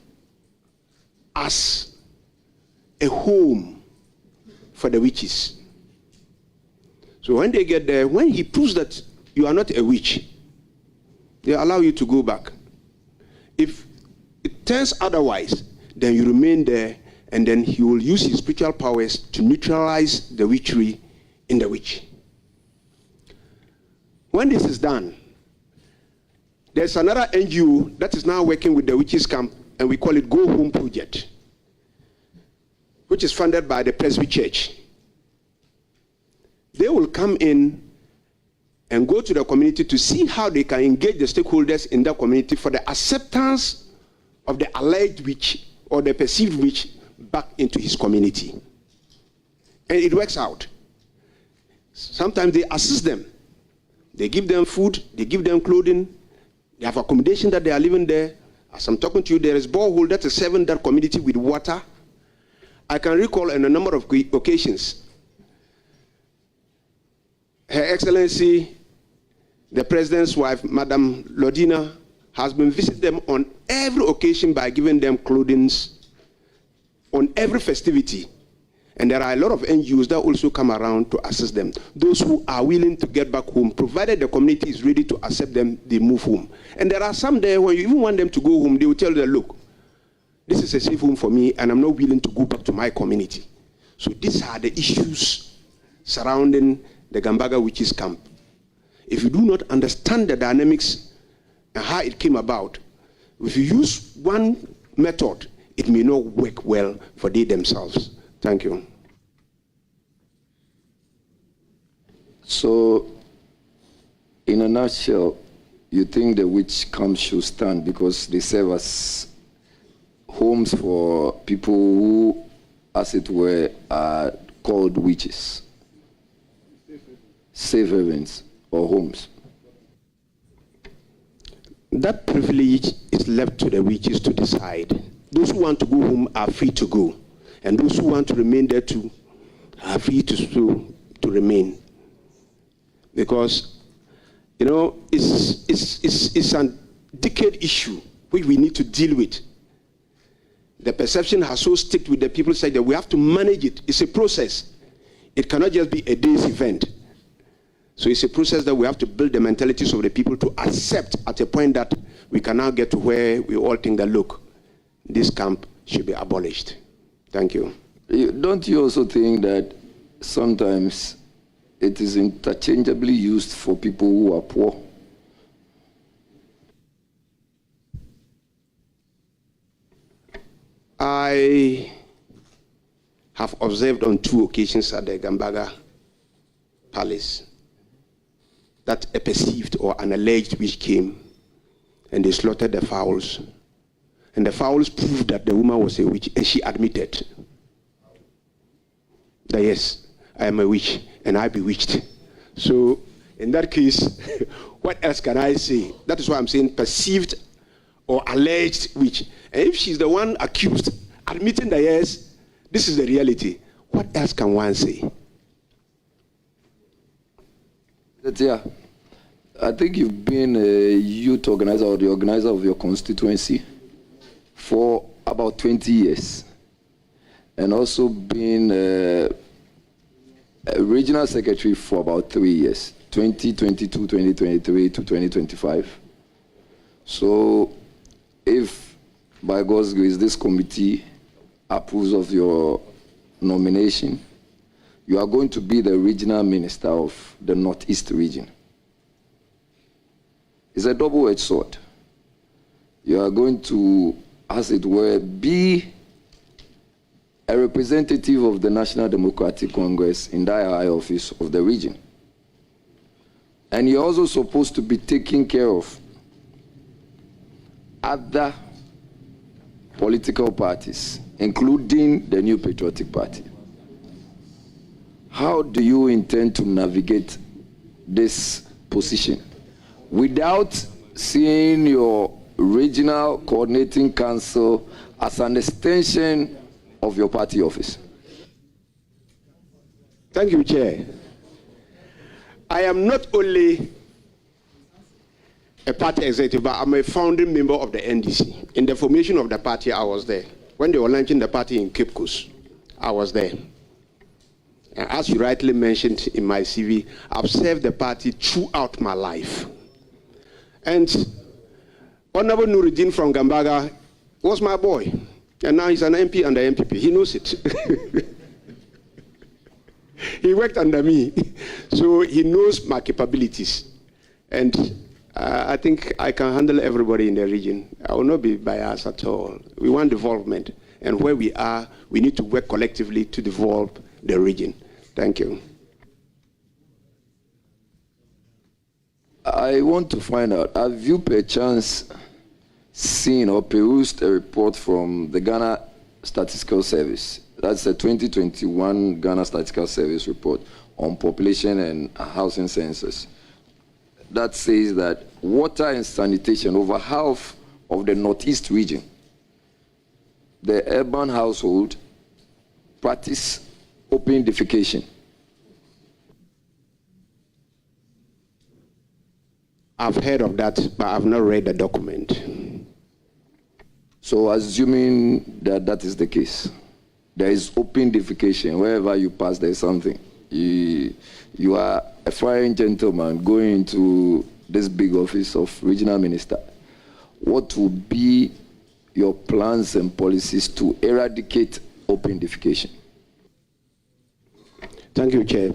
[SPEAKER 1] as a home for the witches. So when they get there, when he proves that you are not a witch, they allow you to go back. If it turns otherwise, then you remain there, and then he will use his spiritual powers to neutralize the witchery in the witch. When this is done, there's another NGO that is now working with the witches camp, and we call it Go Home Project, which is funded by the Presby Church. They will come in and go to the community to see how they can engage the stakeholders in that community for the acceptance of the alleged witch or the perceived witch back into his community. And it works out. Sometimes they assist them. They give them food, they give them clothing, they have accommodation that they are living there. As I'm talking to you, there is borehole that is serving that community with water. I can recall on a number of occasions, Her Excellency, the President's wife, Madam Lodina, has been visiting them on every occasion by giving them clothing on every festivity. And there are a lot of NGOs that also come around to assist them. Those who are willing to get back home, provided the community is ready to accept them, they move home. And there are some there when you even want them to go home, they will tell them, look, this is a safe home for me and I'm not willing to go back to my community. So these are the issues surrounding the Gambaga witches camp. If you do not understand the dynamics and how it came about, if you use one method, it may not work well for they themselves. Thank you.
[SPEAKER 12] So, in a nutshell, you think the witch camp should stand because they serve as homes for people who, as it were, are called witches? Safe havens or homes?
[SPEAKER 1] That privilege is left to the witches to decide. Those who want to go home are free to go. And those who want to remain there too are free to remain. Because, you know, it's a decade issue which we need to deal with. the perception has so stick with the people say that we have to manage it. It's a process. It cannot just be a day's event. So it's a process that we have to build the mentalities of the people to accept at a point that we can now get to where we all think that, look, this camp should be abolished. Thank you.
[SPEAKER 12] Don't you also think that sometimes it is interchangeably used for people who are poor?
[SPEAKER 1] I have observed on 2 occasions at the Gambaga Palace that a perceived or an alleged witch came and they slaughtered the fowls. And the fowls proved that the woman was a witch, and she admitted that, yes, I am a witch and I bewitched. So in that case, what else can I say? That is why I'm saying perceived or alleged witch. And if she's the one accused, admitting that, yes, this is the reality, what else can one say?
[SPEAKER 12] Yeah, I think you've been a youth organizer or the organizer of your constituency for about 20 years, and also been a regional secretary for about 3 years, 2022, 2023 to 2025. So if by God's grace this committee approves of your nomination, you are going to be the regional minister of the Northeast region. It's a double-edged sword. You are going to, as it were, be a representative of the National Democratic Congress in that high office of the region. And you're also supposed to be taking care of other political parties, including the New Patriotic Party. How do you intend to navigate this position without seeing your regional coordinating council as an extension of your party office?
[SPEAKER 1] Thank you, Chair. I am not only a party executive, but I'm a founding member of the NDC. In the formation of the party, I was there. When they were launching the party in Cape Coast, I was there. And as you rightly mentioned in my CV, I've served the party throughout my life. And Honorable Nuruddin from Gambaga was my boy. And now he's an MP under MPP. He knows it. He worked under me. So he knows my capabilities. And I think I can handle everybody in the region. I will not be biased at all. We want development. And where we are, we need to work collectively to develop the region. Thank you.
[SPEAKER 12] I want to find out, have you perchance seen or perused a report from the Ghana Statistical Service? That's a 2021 Ghana Statistical Service report on population and housing census. That says that water and sanitation, over half of the Northeast region, the urban household practice open defecation.
[SPEAKER 1] I've heard of that, but I've not read the document.
[SPEAKER 12] So assuming that that is the case, there is open defecation. Wherever you pass, there is something. You are a foreign gentleman going into this big office of regional minister. What would be your plans and policies to eradicate open defecation?
[SPEAKER 1] Thank you, Chair.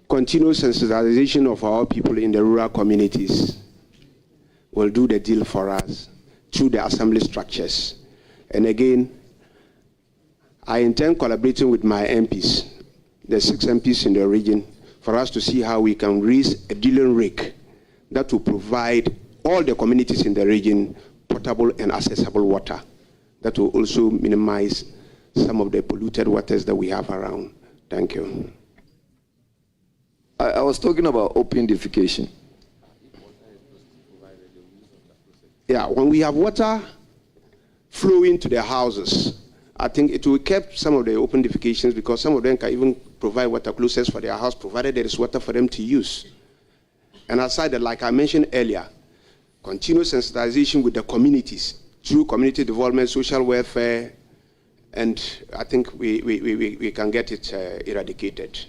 [SPEAKER 1] Continuous sensitization of our people in the rural communities will do the deal for us through the assembly structures. And again, I intend collaborating with my MPs, the 6 MPs in the region, for us to see how we can raise a dealing rate that will provide all the communities in the region potable and accessible water. That will also minimize some of the polluted waters that we have around. Thank you.
[SPEAKER 12] I was talking about open defecation.
[SPEAKER 1] Yeah, when we have water flowing to their houses, I think it will keep some of the open defecations, because some of them can even provide water closest for their house, provided there is water for them to use. And aside that, like I mentioned earlier, continuous sensitization with the communities through community development, social welfare, and I think we can get it eradicated.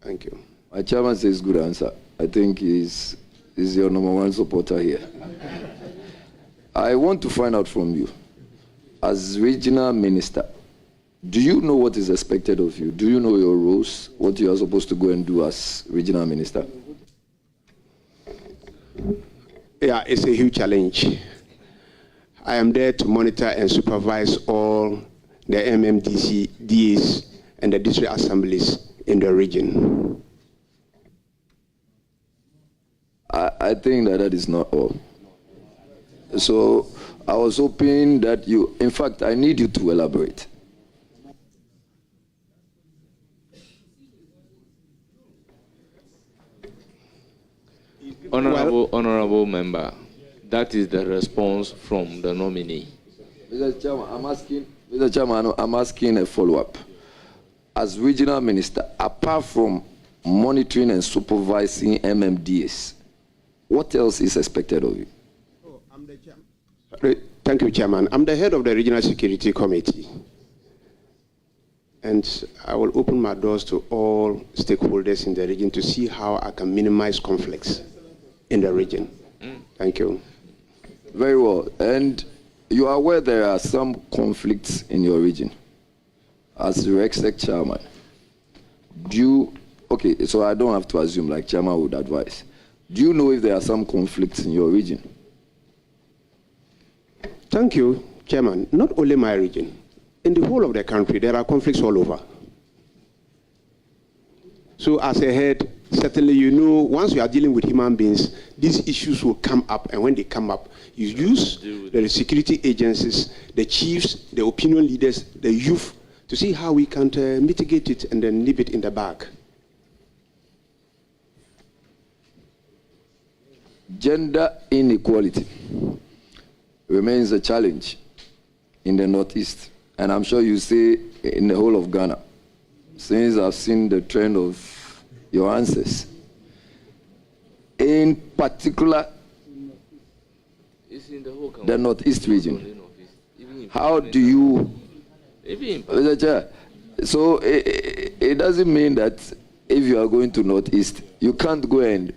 [SPEAKER 1] Thank you.
[SPEAKER 12] My chairman says good answer. I think he's your #1 supporter here. I want to find out from you, as regional minister, do you know what is expected of you? Do you know your roles, what you are supposed to go and do as regional minister?
[SPEAKER 1] Yeah, it's a huge challenge. I am there to monitor and supervise all the MMDC, DAs, and the district assemblies in the region.
[SPEAKER 12] I think that is not all. So I was hoping that you, in fact, I need you to elaborate.
[SPEAKER 2] Honorable member, that is the response from the nominee.
[SPEAKER 12] Mr. Chairman, I'm asking a follow-up. As regional minister, apart from monitoring and supervising MMDAs, what else is expected of you?
[SPEAKER 1] Oh, I'm the chairman. Thank you, Chairman. I'm the head of the Regional Security Committee. And I will open my doors to all stakeholders in the region to see how I can minimize conflicts in the region. Thank you.
[SPEAKER 12] Very well. And you are aware there are some conflicts in your region. As the RECSEC chairman, okay, so I don't have to assume like chairman would advise. Do you know if there are some conflicts in your region?
[SPEAKER 1] Thank you, Chairman. Not only my region. In the whole of the country, there are conflicts all over. So as a head, certainly you know, once you are dealing with human beings, these issues will come up, and when they come up, you use the security agencies, the chiefs, the opinion leaders, the youth, to see how we can mitigate it and then nip it in the bag.
[SPEAKER 12] Gender inequality remains a challenge in the Northeast, and I'm sure you see in the whole of Ghana, since I've seen the trend of your answers. In particular,
[SPEAKER 2] it's in the whole country.
[SPEAKER 12] The Northeast region. How do you, Mr. Chair, so it doesn't mean that if you are going to Northeast, you can't go and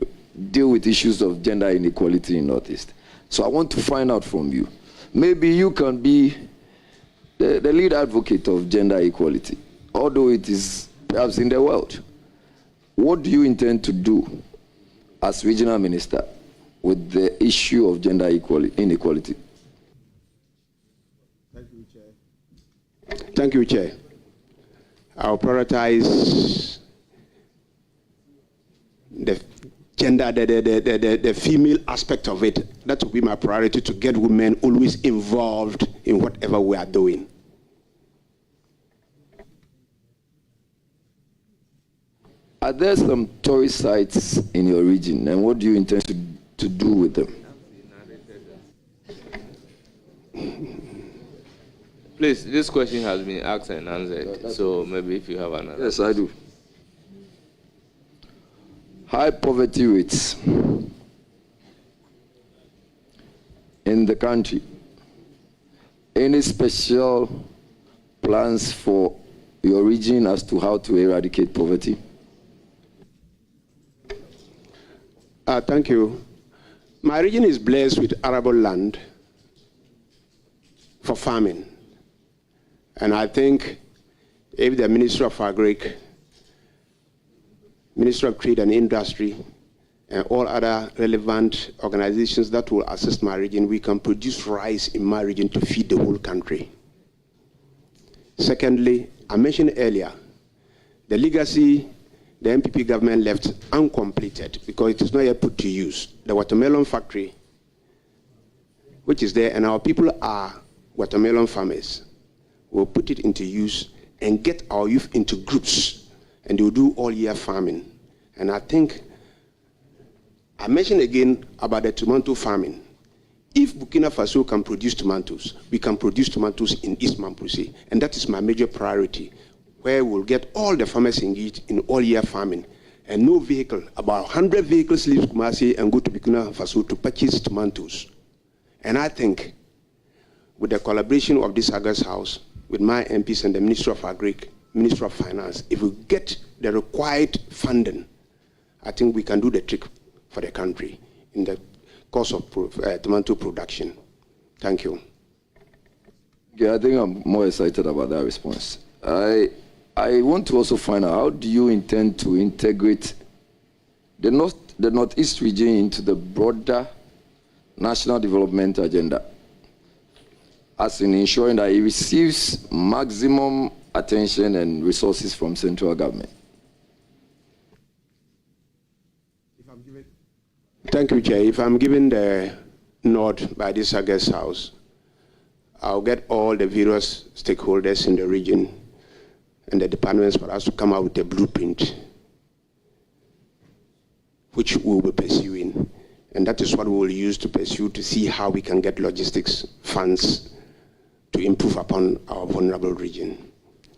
[SPEAKER 12] deal with issues of gender inequality in Northeast. So I want to find out from you. Maybe you can be the lead advocate of gender equality, although it is perhaps in the world. What do you intend to do as regional minister with the issue of gender inequality?
[SPEAKER 1] Thank you, Chair. Thank you, Chair. I'll prioritize the gender, the female aspect of it. That will be my priority, to get women always involved in whatever we are doing.
[SPEAKER 12] Are there some tourist sites in your region, and what do you intend to do with them?
[SPEAKER 2] Please, this question has been asked and answered, so maybe if you have another.
[SPEAKER 12] Yes, I do. High poverty rates in the country. Any special plans for your region as to how to eradicate poverty?
[SPEAKER 1] Thank you. My region is blessed with arable land for farming. And I think if the Minister of Agric, Minister of Trade and Industry, and all other relevant organizations that will assist my region, we can produce rice in my region to feed the whole country. Secondly, I mentioned earlier, the legacy the MPP government left uncompleted because it is not yet put to use. The watermelon factory, which is there, and our people are watermelon farmers, will put it into use and get our youth into groups, and they will do all year farming. And I think, I mentioned again about the tomato farming. If Burkina Faso can produce tomatoes, we can produce tomatoes in East Mamprusi, and that is my major priority, where we'll get all the farmers engaged in all year farming, and no vehicle, about 100 vehicles leave Kumasi and go to Burkina Faso to purchase tomatoes. And I think with the collaboration of this August House, with my MPs and the Minister of Agric, Minister of Finance, if we get the required funding, I think we can do the trick for the country in the course of tomato production. Thank you.
[SPEAKER 12] Yeah, I think I'm more excited about that response. I want to also find out, how do you intend to integrate the Northeast region into the broader national development agenda, as in ensuring that it receives maximum attention and resources from central government?
[SPEAKER 1] Thank you, Chair. If I'm given the nod by this August House, I'll get all the various stakeholders in the region and the departments for us to come out with a blueprint, which we'll be pursuing. And that is what we will use to pursue to see how we can get logistics funds to improve upon our vulnerable region.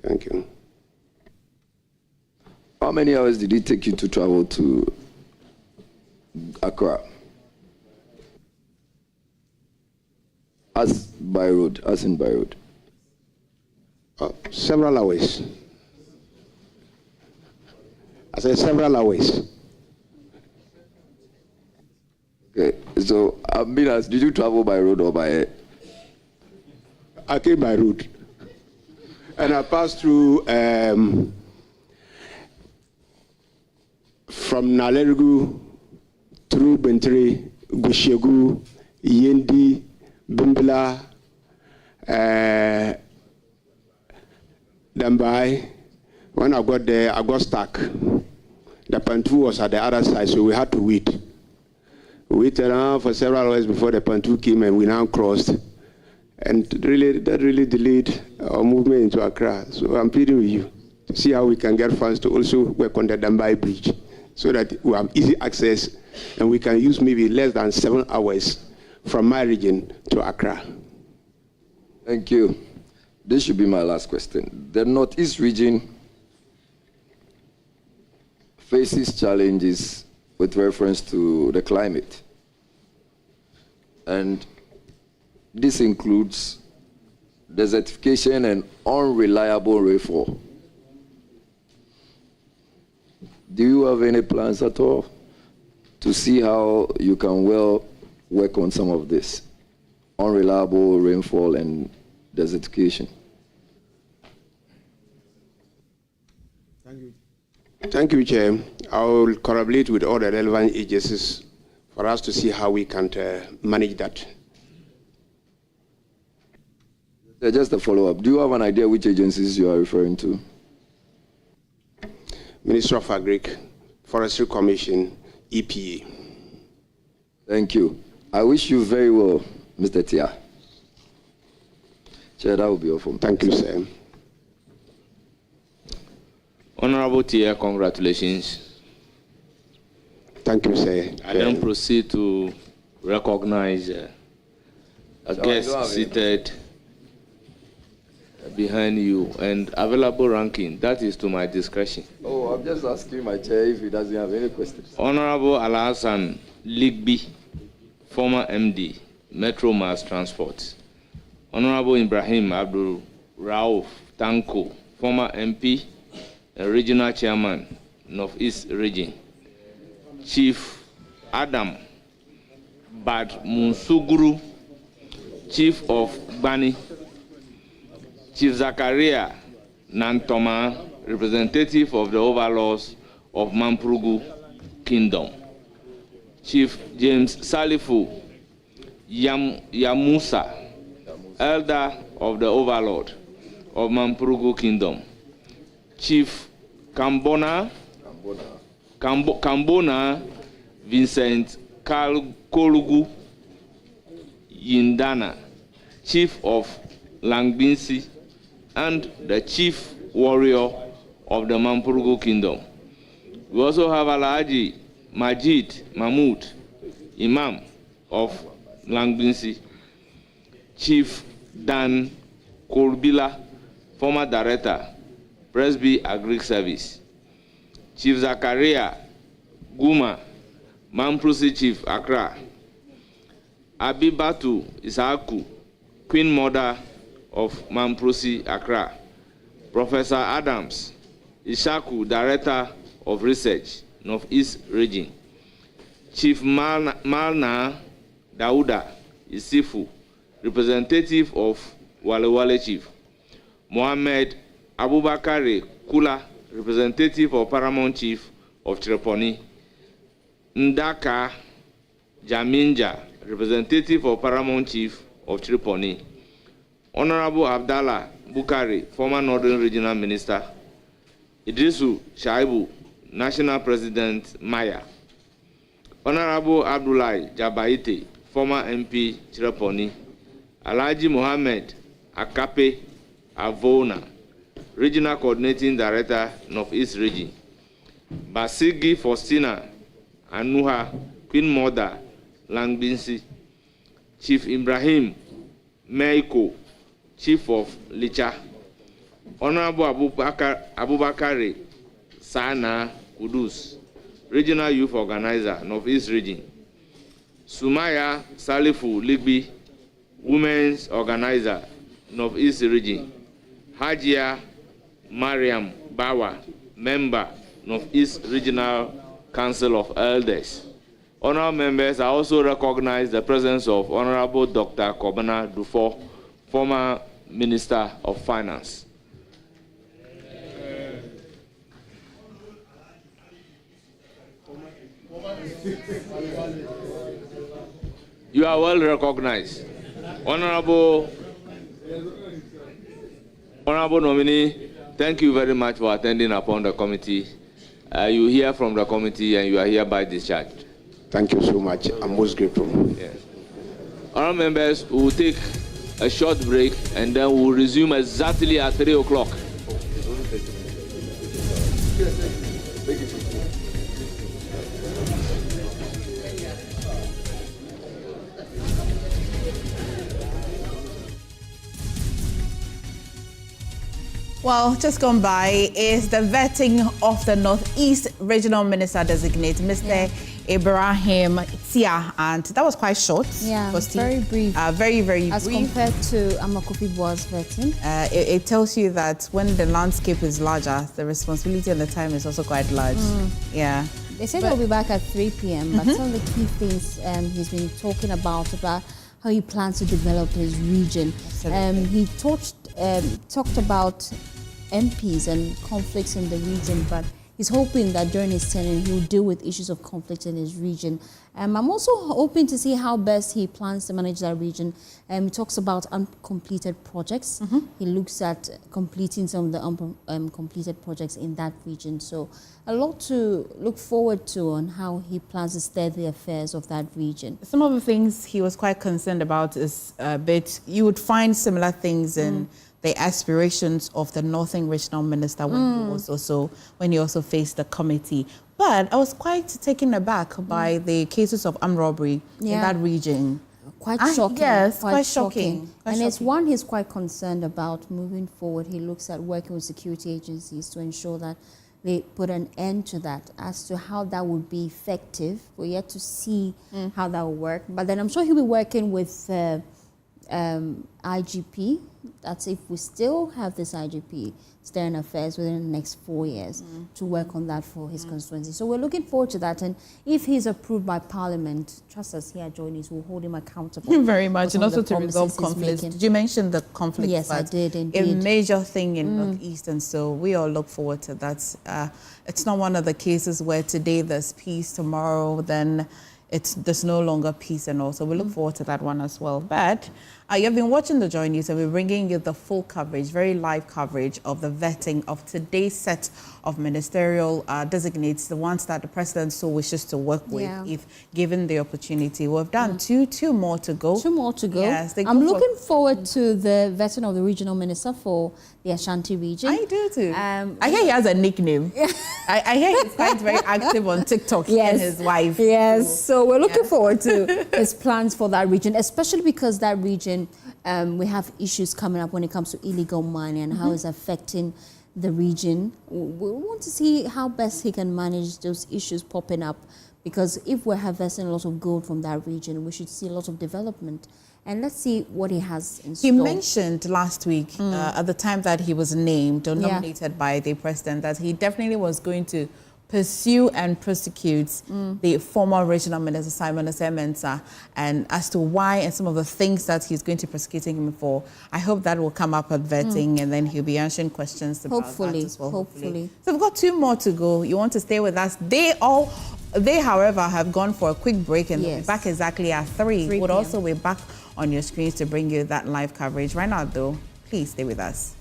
[SPEAKER 1] Thank you.
[SPEAKER 12] How many hours did it take you to travel to Accra? As in by road?
[SPEAKER 1] Several hours. I said several hours.
[SPEAKER 12] Okay, so I'm being asked, did you travel by road or by air?
[SPEAKER 1] I came by road. And I passed through from Nalerigu through Bentre, Gushegu, Yendi, Bimbila, Dambai. When I got there, I got stuck. The Pantu was at the other side, so we had to wait. We waited around for several hours before the Pantu came, and we now crossed. And that really delayed our movement into Accra. So I'm pleading with you to see how we can get funds to also work on the Dambai Bridge, so that we have easy access and we can use maybe less than 7 hours from my region to Accra.
[SPEAKER 12] Thank you. This should be my last question. The Northeast region faces challenges with reference to the climate. And this includes desertification and unreliable rainfall. Do you have any plans at all to see how you can well work on some of this? Unreliable rainfall and desertification.
[SPEAKER 1] Thank you, Chair. I will collaborate with all the relevant agencies for us to see how we can manage that.
[SPEAKER 12] Just a follow-up. Do you have an idea which agencies you are referring to?
[SPEAKER 1] Minister of Agric, Forestry Commission, EPA.
[SPEAKER 12] Thank you. I wish you very well, Mr. Tia. Chair, that will be all from me.
[SPEAKER 1] Thank you, sir.
[SPEAKER 2] Honorable Tia, congratulations.
[SPEAKER 1] Thank you, sir.
[SPEAKER 2] I then proceed to recognize a guest seated behind you and available ranking. That is to my discretion.
[SPEAKER 12] Oh, I'm just asking my chair if he doesn't have any questions.
[SPEAKER 2] Honorable Alhassan Ligby, former MD, Metro Mass Transport. Honorable Ibrahim Abdul Rauf Tanko, former MP and Regional Chairman, Northeast Region. Chief Adam Bad Munsuguru, Chief of Bani. Chief Zakaria Nantoma, representative of the overlords of Mampurugu Kingdom. Chief James Salifu Yamusa, elder of the overlord of Mampurugu Kingdom. Chief Kambona Vincent Kolugu Yindana, Chief of Langbinsi, and the chief warrior of the Mampurugu Kingdom. We also have Alhaji Majid Mahmoud, Imam of Langbinsi. Chief Dan Kolbila, former director, Presby Agric Service. Chief Zakaria Guma, Mampurusi Chief Accra. Abibatu Isaku, Queen Mother of Mamprosi, Accra. Professor Adams Ishaku, Director of Research, Northeast Region. Chief Malna Dauda Isifu, Representative of Walewale Chief. Mohammed Abubakar Kula, Representative of Paramount Chief of Tripoli. Ndaka Jaminja, Representative of Paramount Chief of Tripoli. Honorable Abdallah Bukari, former Northern Regional Minister. Idrisu Shaibu, National President Maya. Honorable Abdullahi Jabaite, former MP Tripoli. Alhaji Mohammed Akape Avona, Regional Coordinating Director, Northeast Region. Basigi Faustina Anuha, Queen Mother, Langbinsi. Chief Ibrahim Meiko, Chief of Licha. Honorable Abubakar Sana Kudus, Regional Youth Organizer, Northeast Region. Sumaya Salifu Ligbi, Women's Organizer, Northeast Region. Hajia Mariam Bawa, Member, Northeast Regional Council of Elders. Honorable members, I also recognize the presence of Honorable Dr. Kobana Dufo, former Minister of Finance. You are well recognized. Honorable nominee, thank you very much for attending upon the committee. You hear from the committee and you are hereby discharged.
[SPEAKER 1] Thank you so much. I'm most grateful.
[SPEAKER 2] Yes. Honorable members, we will take a short break and then we will resume exactly at 3 o'clock.
[SPEAKER 13] Well, just gone by is the vetting of the Northeast Regional Minister Designate, Mr. Ibrahim Tia, and that was quite short.
[SPEAKER 14] Yeah, very brief.
[SPEAKER 13] Very, very
[SPEAKER 14] as
[SPEAKER 13] brief.
[SPEAKER 14] As compared to Amakofi Boa's vetting.
[SPEAKER 13] It tells you that when the landscape is larger, the responsibility and the time is also quite large. Yeah.
[SPEAKER 14] They said they'll be back at 3 p.m., but some of the key things he's been talking about how he plans to develop his region. He talked about MPs and conflicts in the region, but he's hoping that during his tenure he will deal with issues of conflict in his region. I'm also hoping to see how best he plans to manage that region. He talks about uncompleted projects. He looks at completing some of the uncompleted projects in that region. So a lot to look forward to on how he plans to steer the affairs of that region.
[SPEAKER 13] Some of the things he was quite concerned about is a bit, you would find similar things in the aspirations of the Northern Regional Minister when he also faced the committee. But I was quite taken aback by the cases of armed robbery in that region.
[SPEAKER 14] Quite shocking.
[SPEAKER 13] Yes, quite shocking.
[SPEAKER 14] And it's one he's quite concerned about moving forward. He looks at working with security agencies to ensure that they put an end to that. As to how that would be effective, we're yet to see how that will work. But then I'm sure he'll be working with IGP. That's if we still have this IGP steering affairs within the next 4 years to work on that for his constituency. So we're looking forward to that. And if he's approved by Parliament, trust us here at Journeys, we'll hold him accountable.
[SPEAKER 13] Very much. And also to resolve conflicts. Did you mention the conflict?
[SPEAKER 14] Yes, I did indeed.
[SPEAKER 13] A major thing in Northeast, and so we all look forward to that. It's not one of the cases where today there's peace, tomorrow then there's no longer peace and all. So we look forward to that one as well. But you've been watching the Joy News and we're bringing you the full coverage, very live coverage of the vetting of today's set of ministerial designates, the ones that the president so wishes to work with if given the opportunity. We've done two more to go.
[SPEAKER 14] 2 more to go.
[SPEAKER 13] Yes,
[SPEAKER 14] I'm looking forward to the vetting of the regional minister for the Ashanti region.
[SPEAKER 13] I do too. I hear he has a nickname. I hear he's quite very active on TikTok, and his wife.
[SPEAKER 14] Yes, so we're looking forward to his plans for that region, especially because that region, we have issues coming up when it comes to illegal mining and how it's affecting the region. We want to see how best he can manage those issues popping up, because if we're harvesting a lot of gold from that region, we should see a lot of development And let's see what he has in
[SPEAKER 13] He
[SPEAKER 14] store.
[SPEAKER 13] mentioned last week, at the time that he was named or nominated by the president, that he definitely was going to pursue and prosecute the former regional minister, Simon Osei-Mensah, and as to why and some of the things that he's going to prosecute him for. I hope that will come up at vetting and then he'll be answering questions about that as well.
[SPEAKER 14] Hopefully.
[SPEAKER 13] So we've got 2 more to go. You want to stay with us? They, however, have gone for a quick break and they'll be back exactly at 3. We'll also be back on your screens to bring you that live coverage. Right now, though, please stay with us.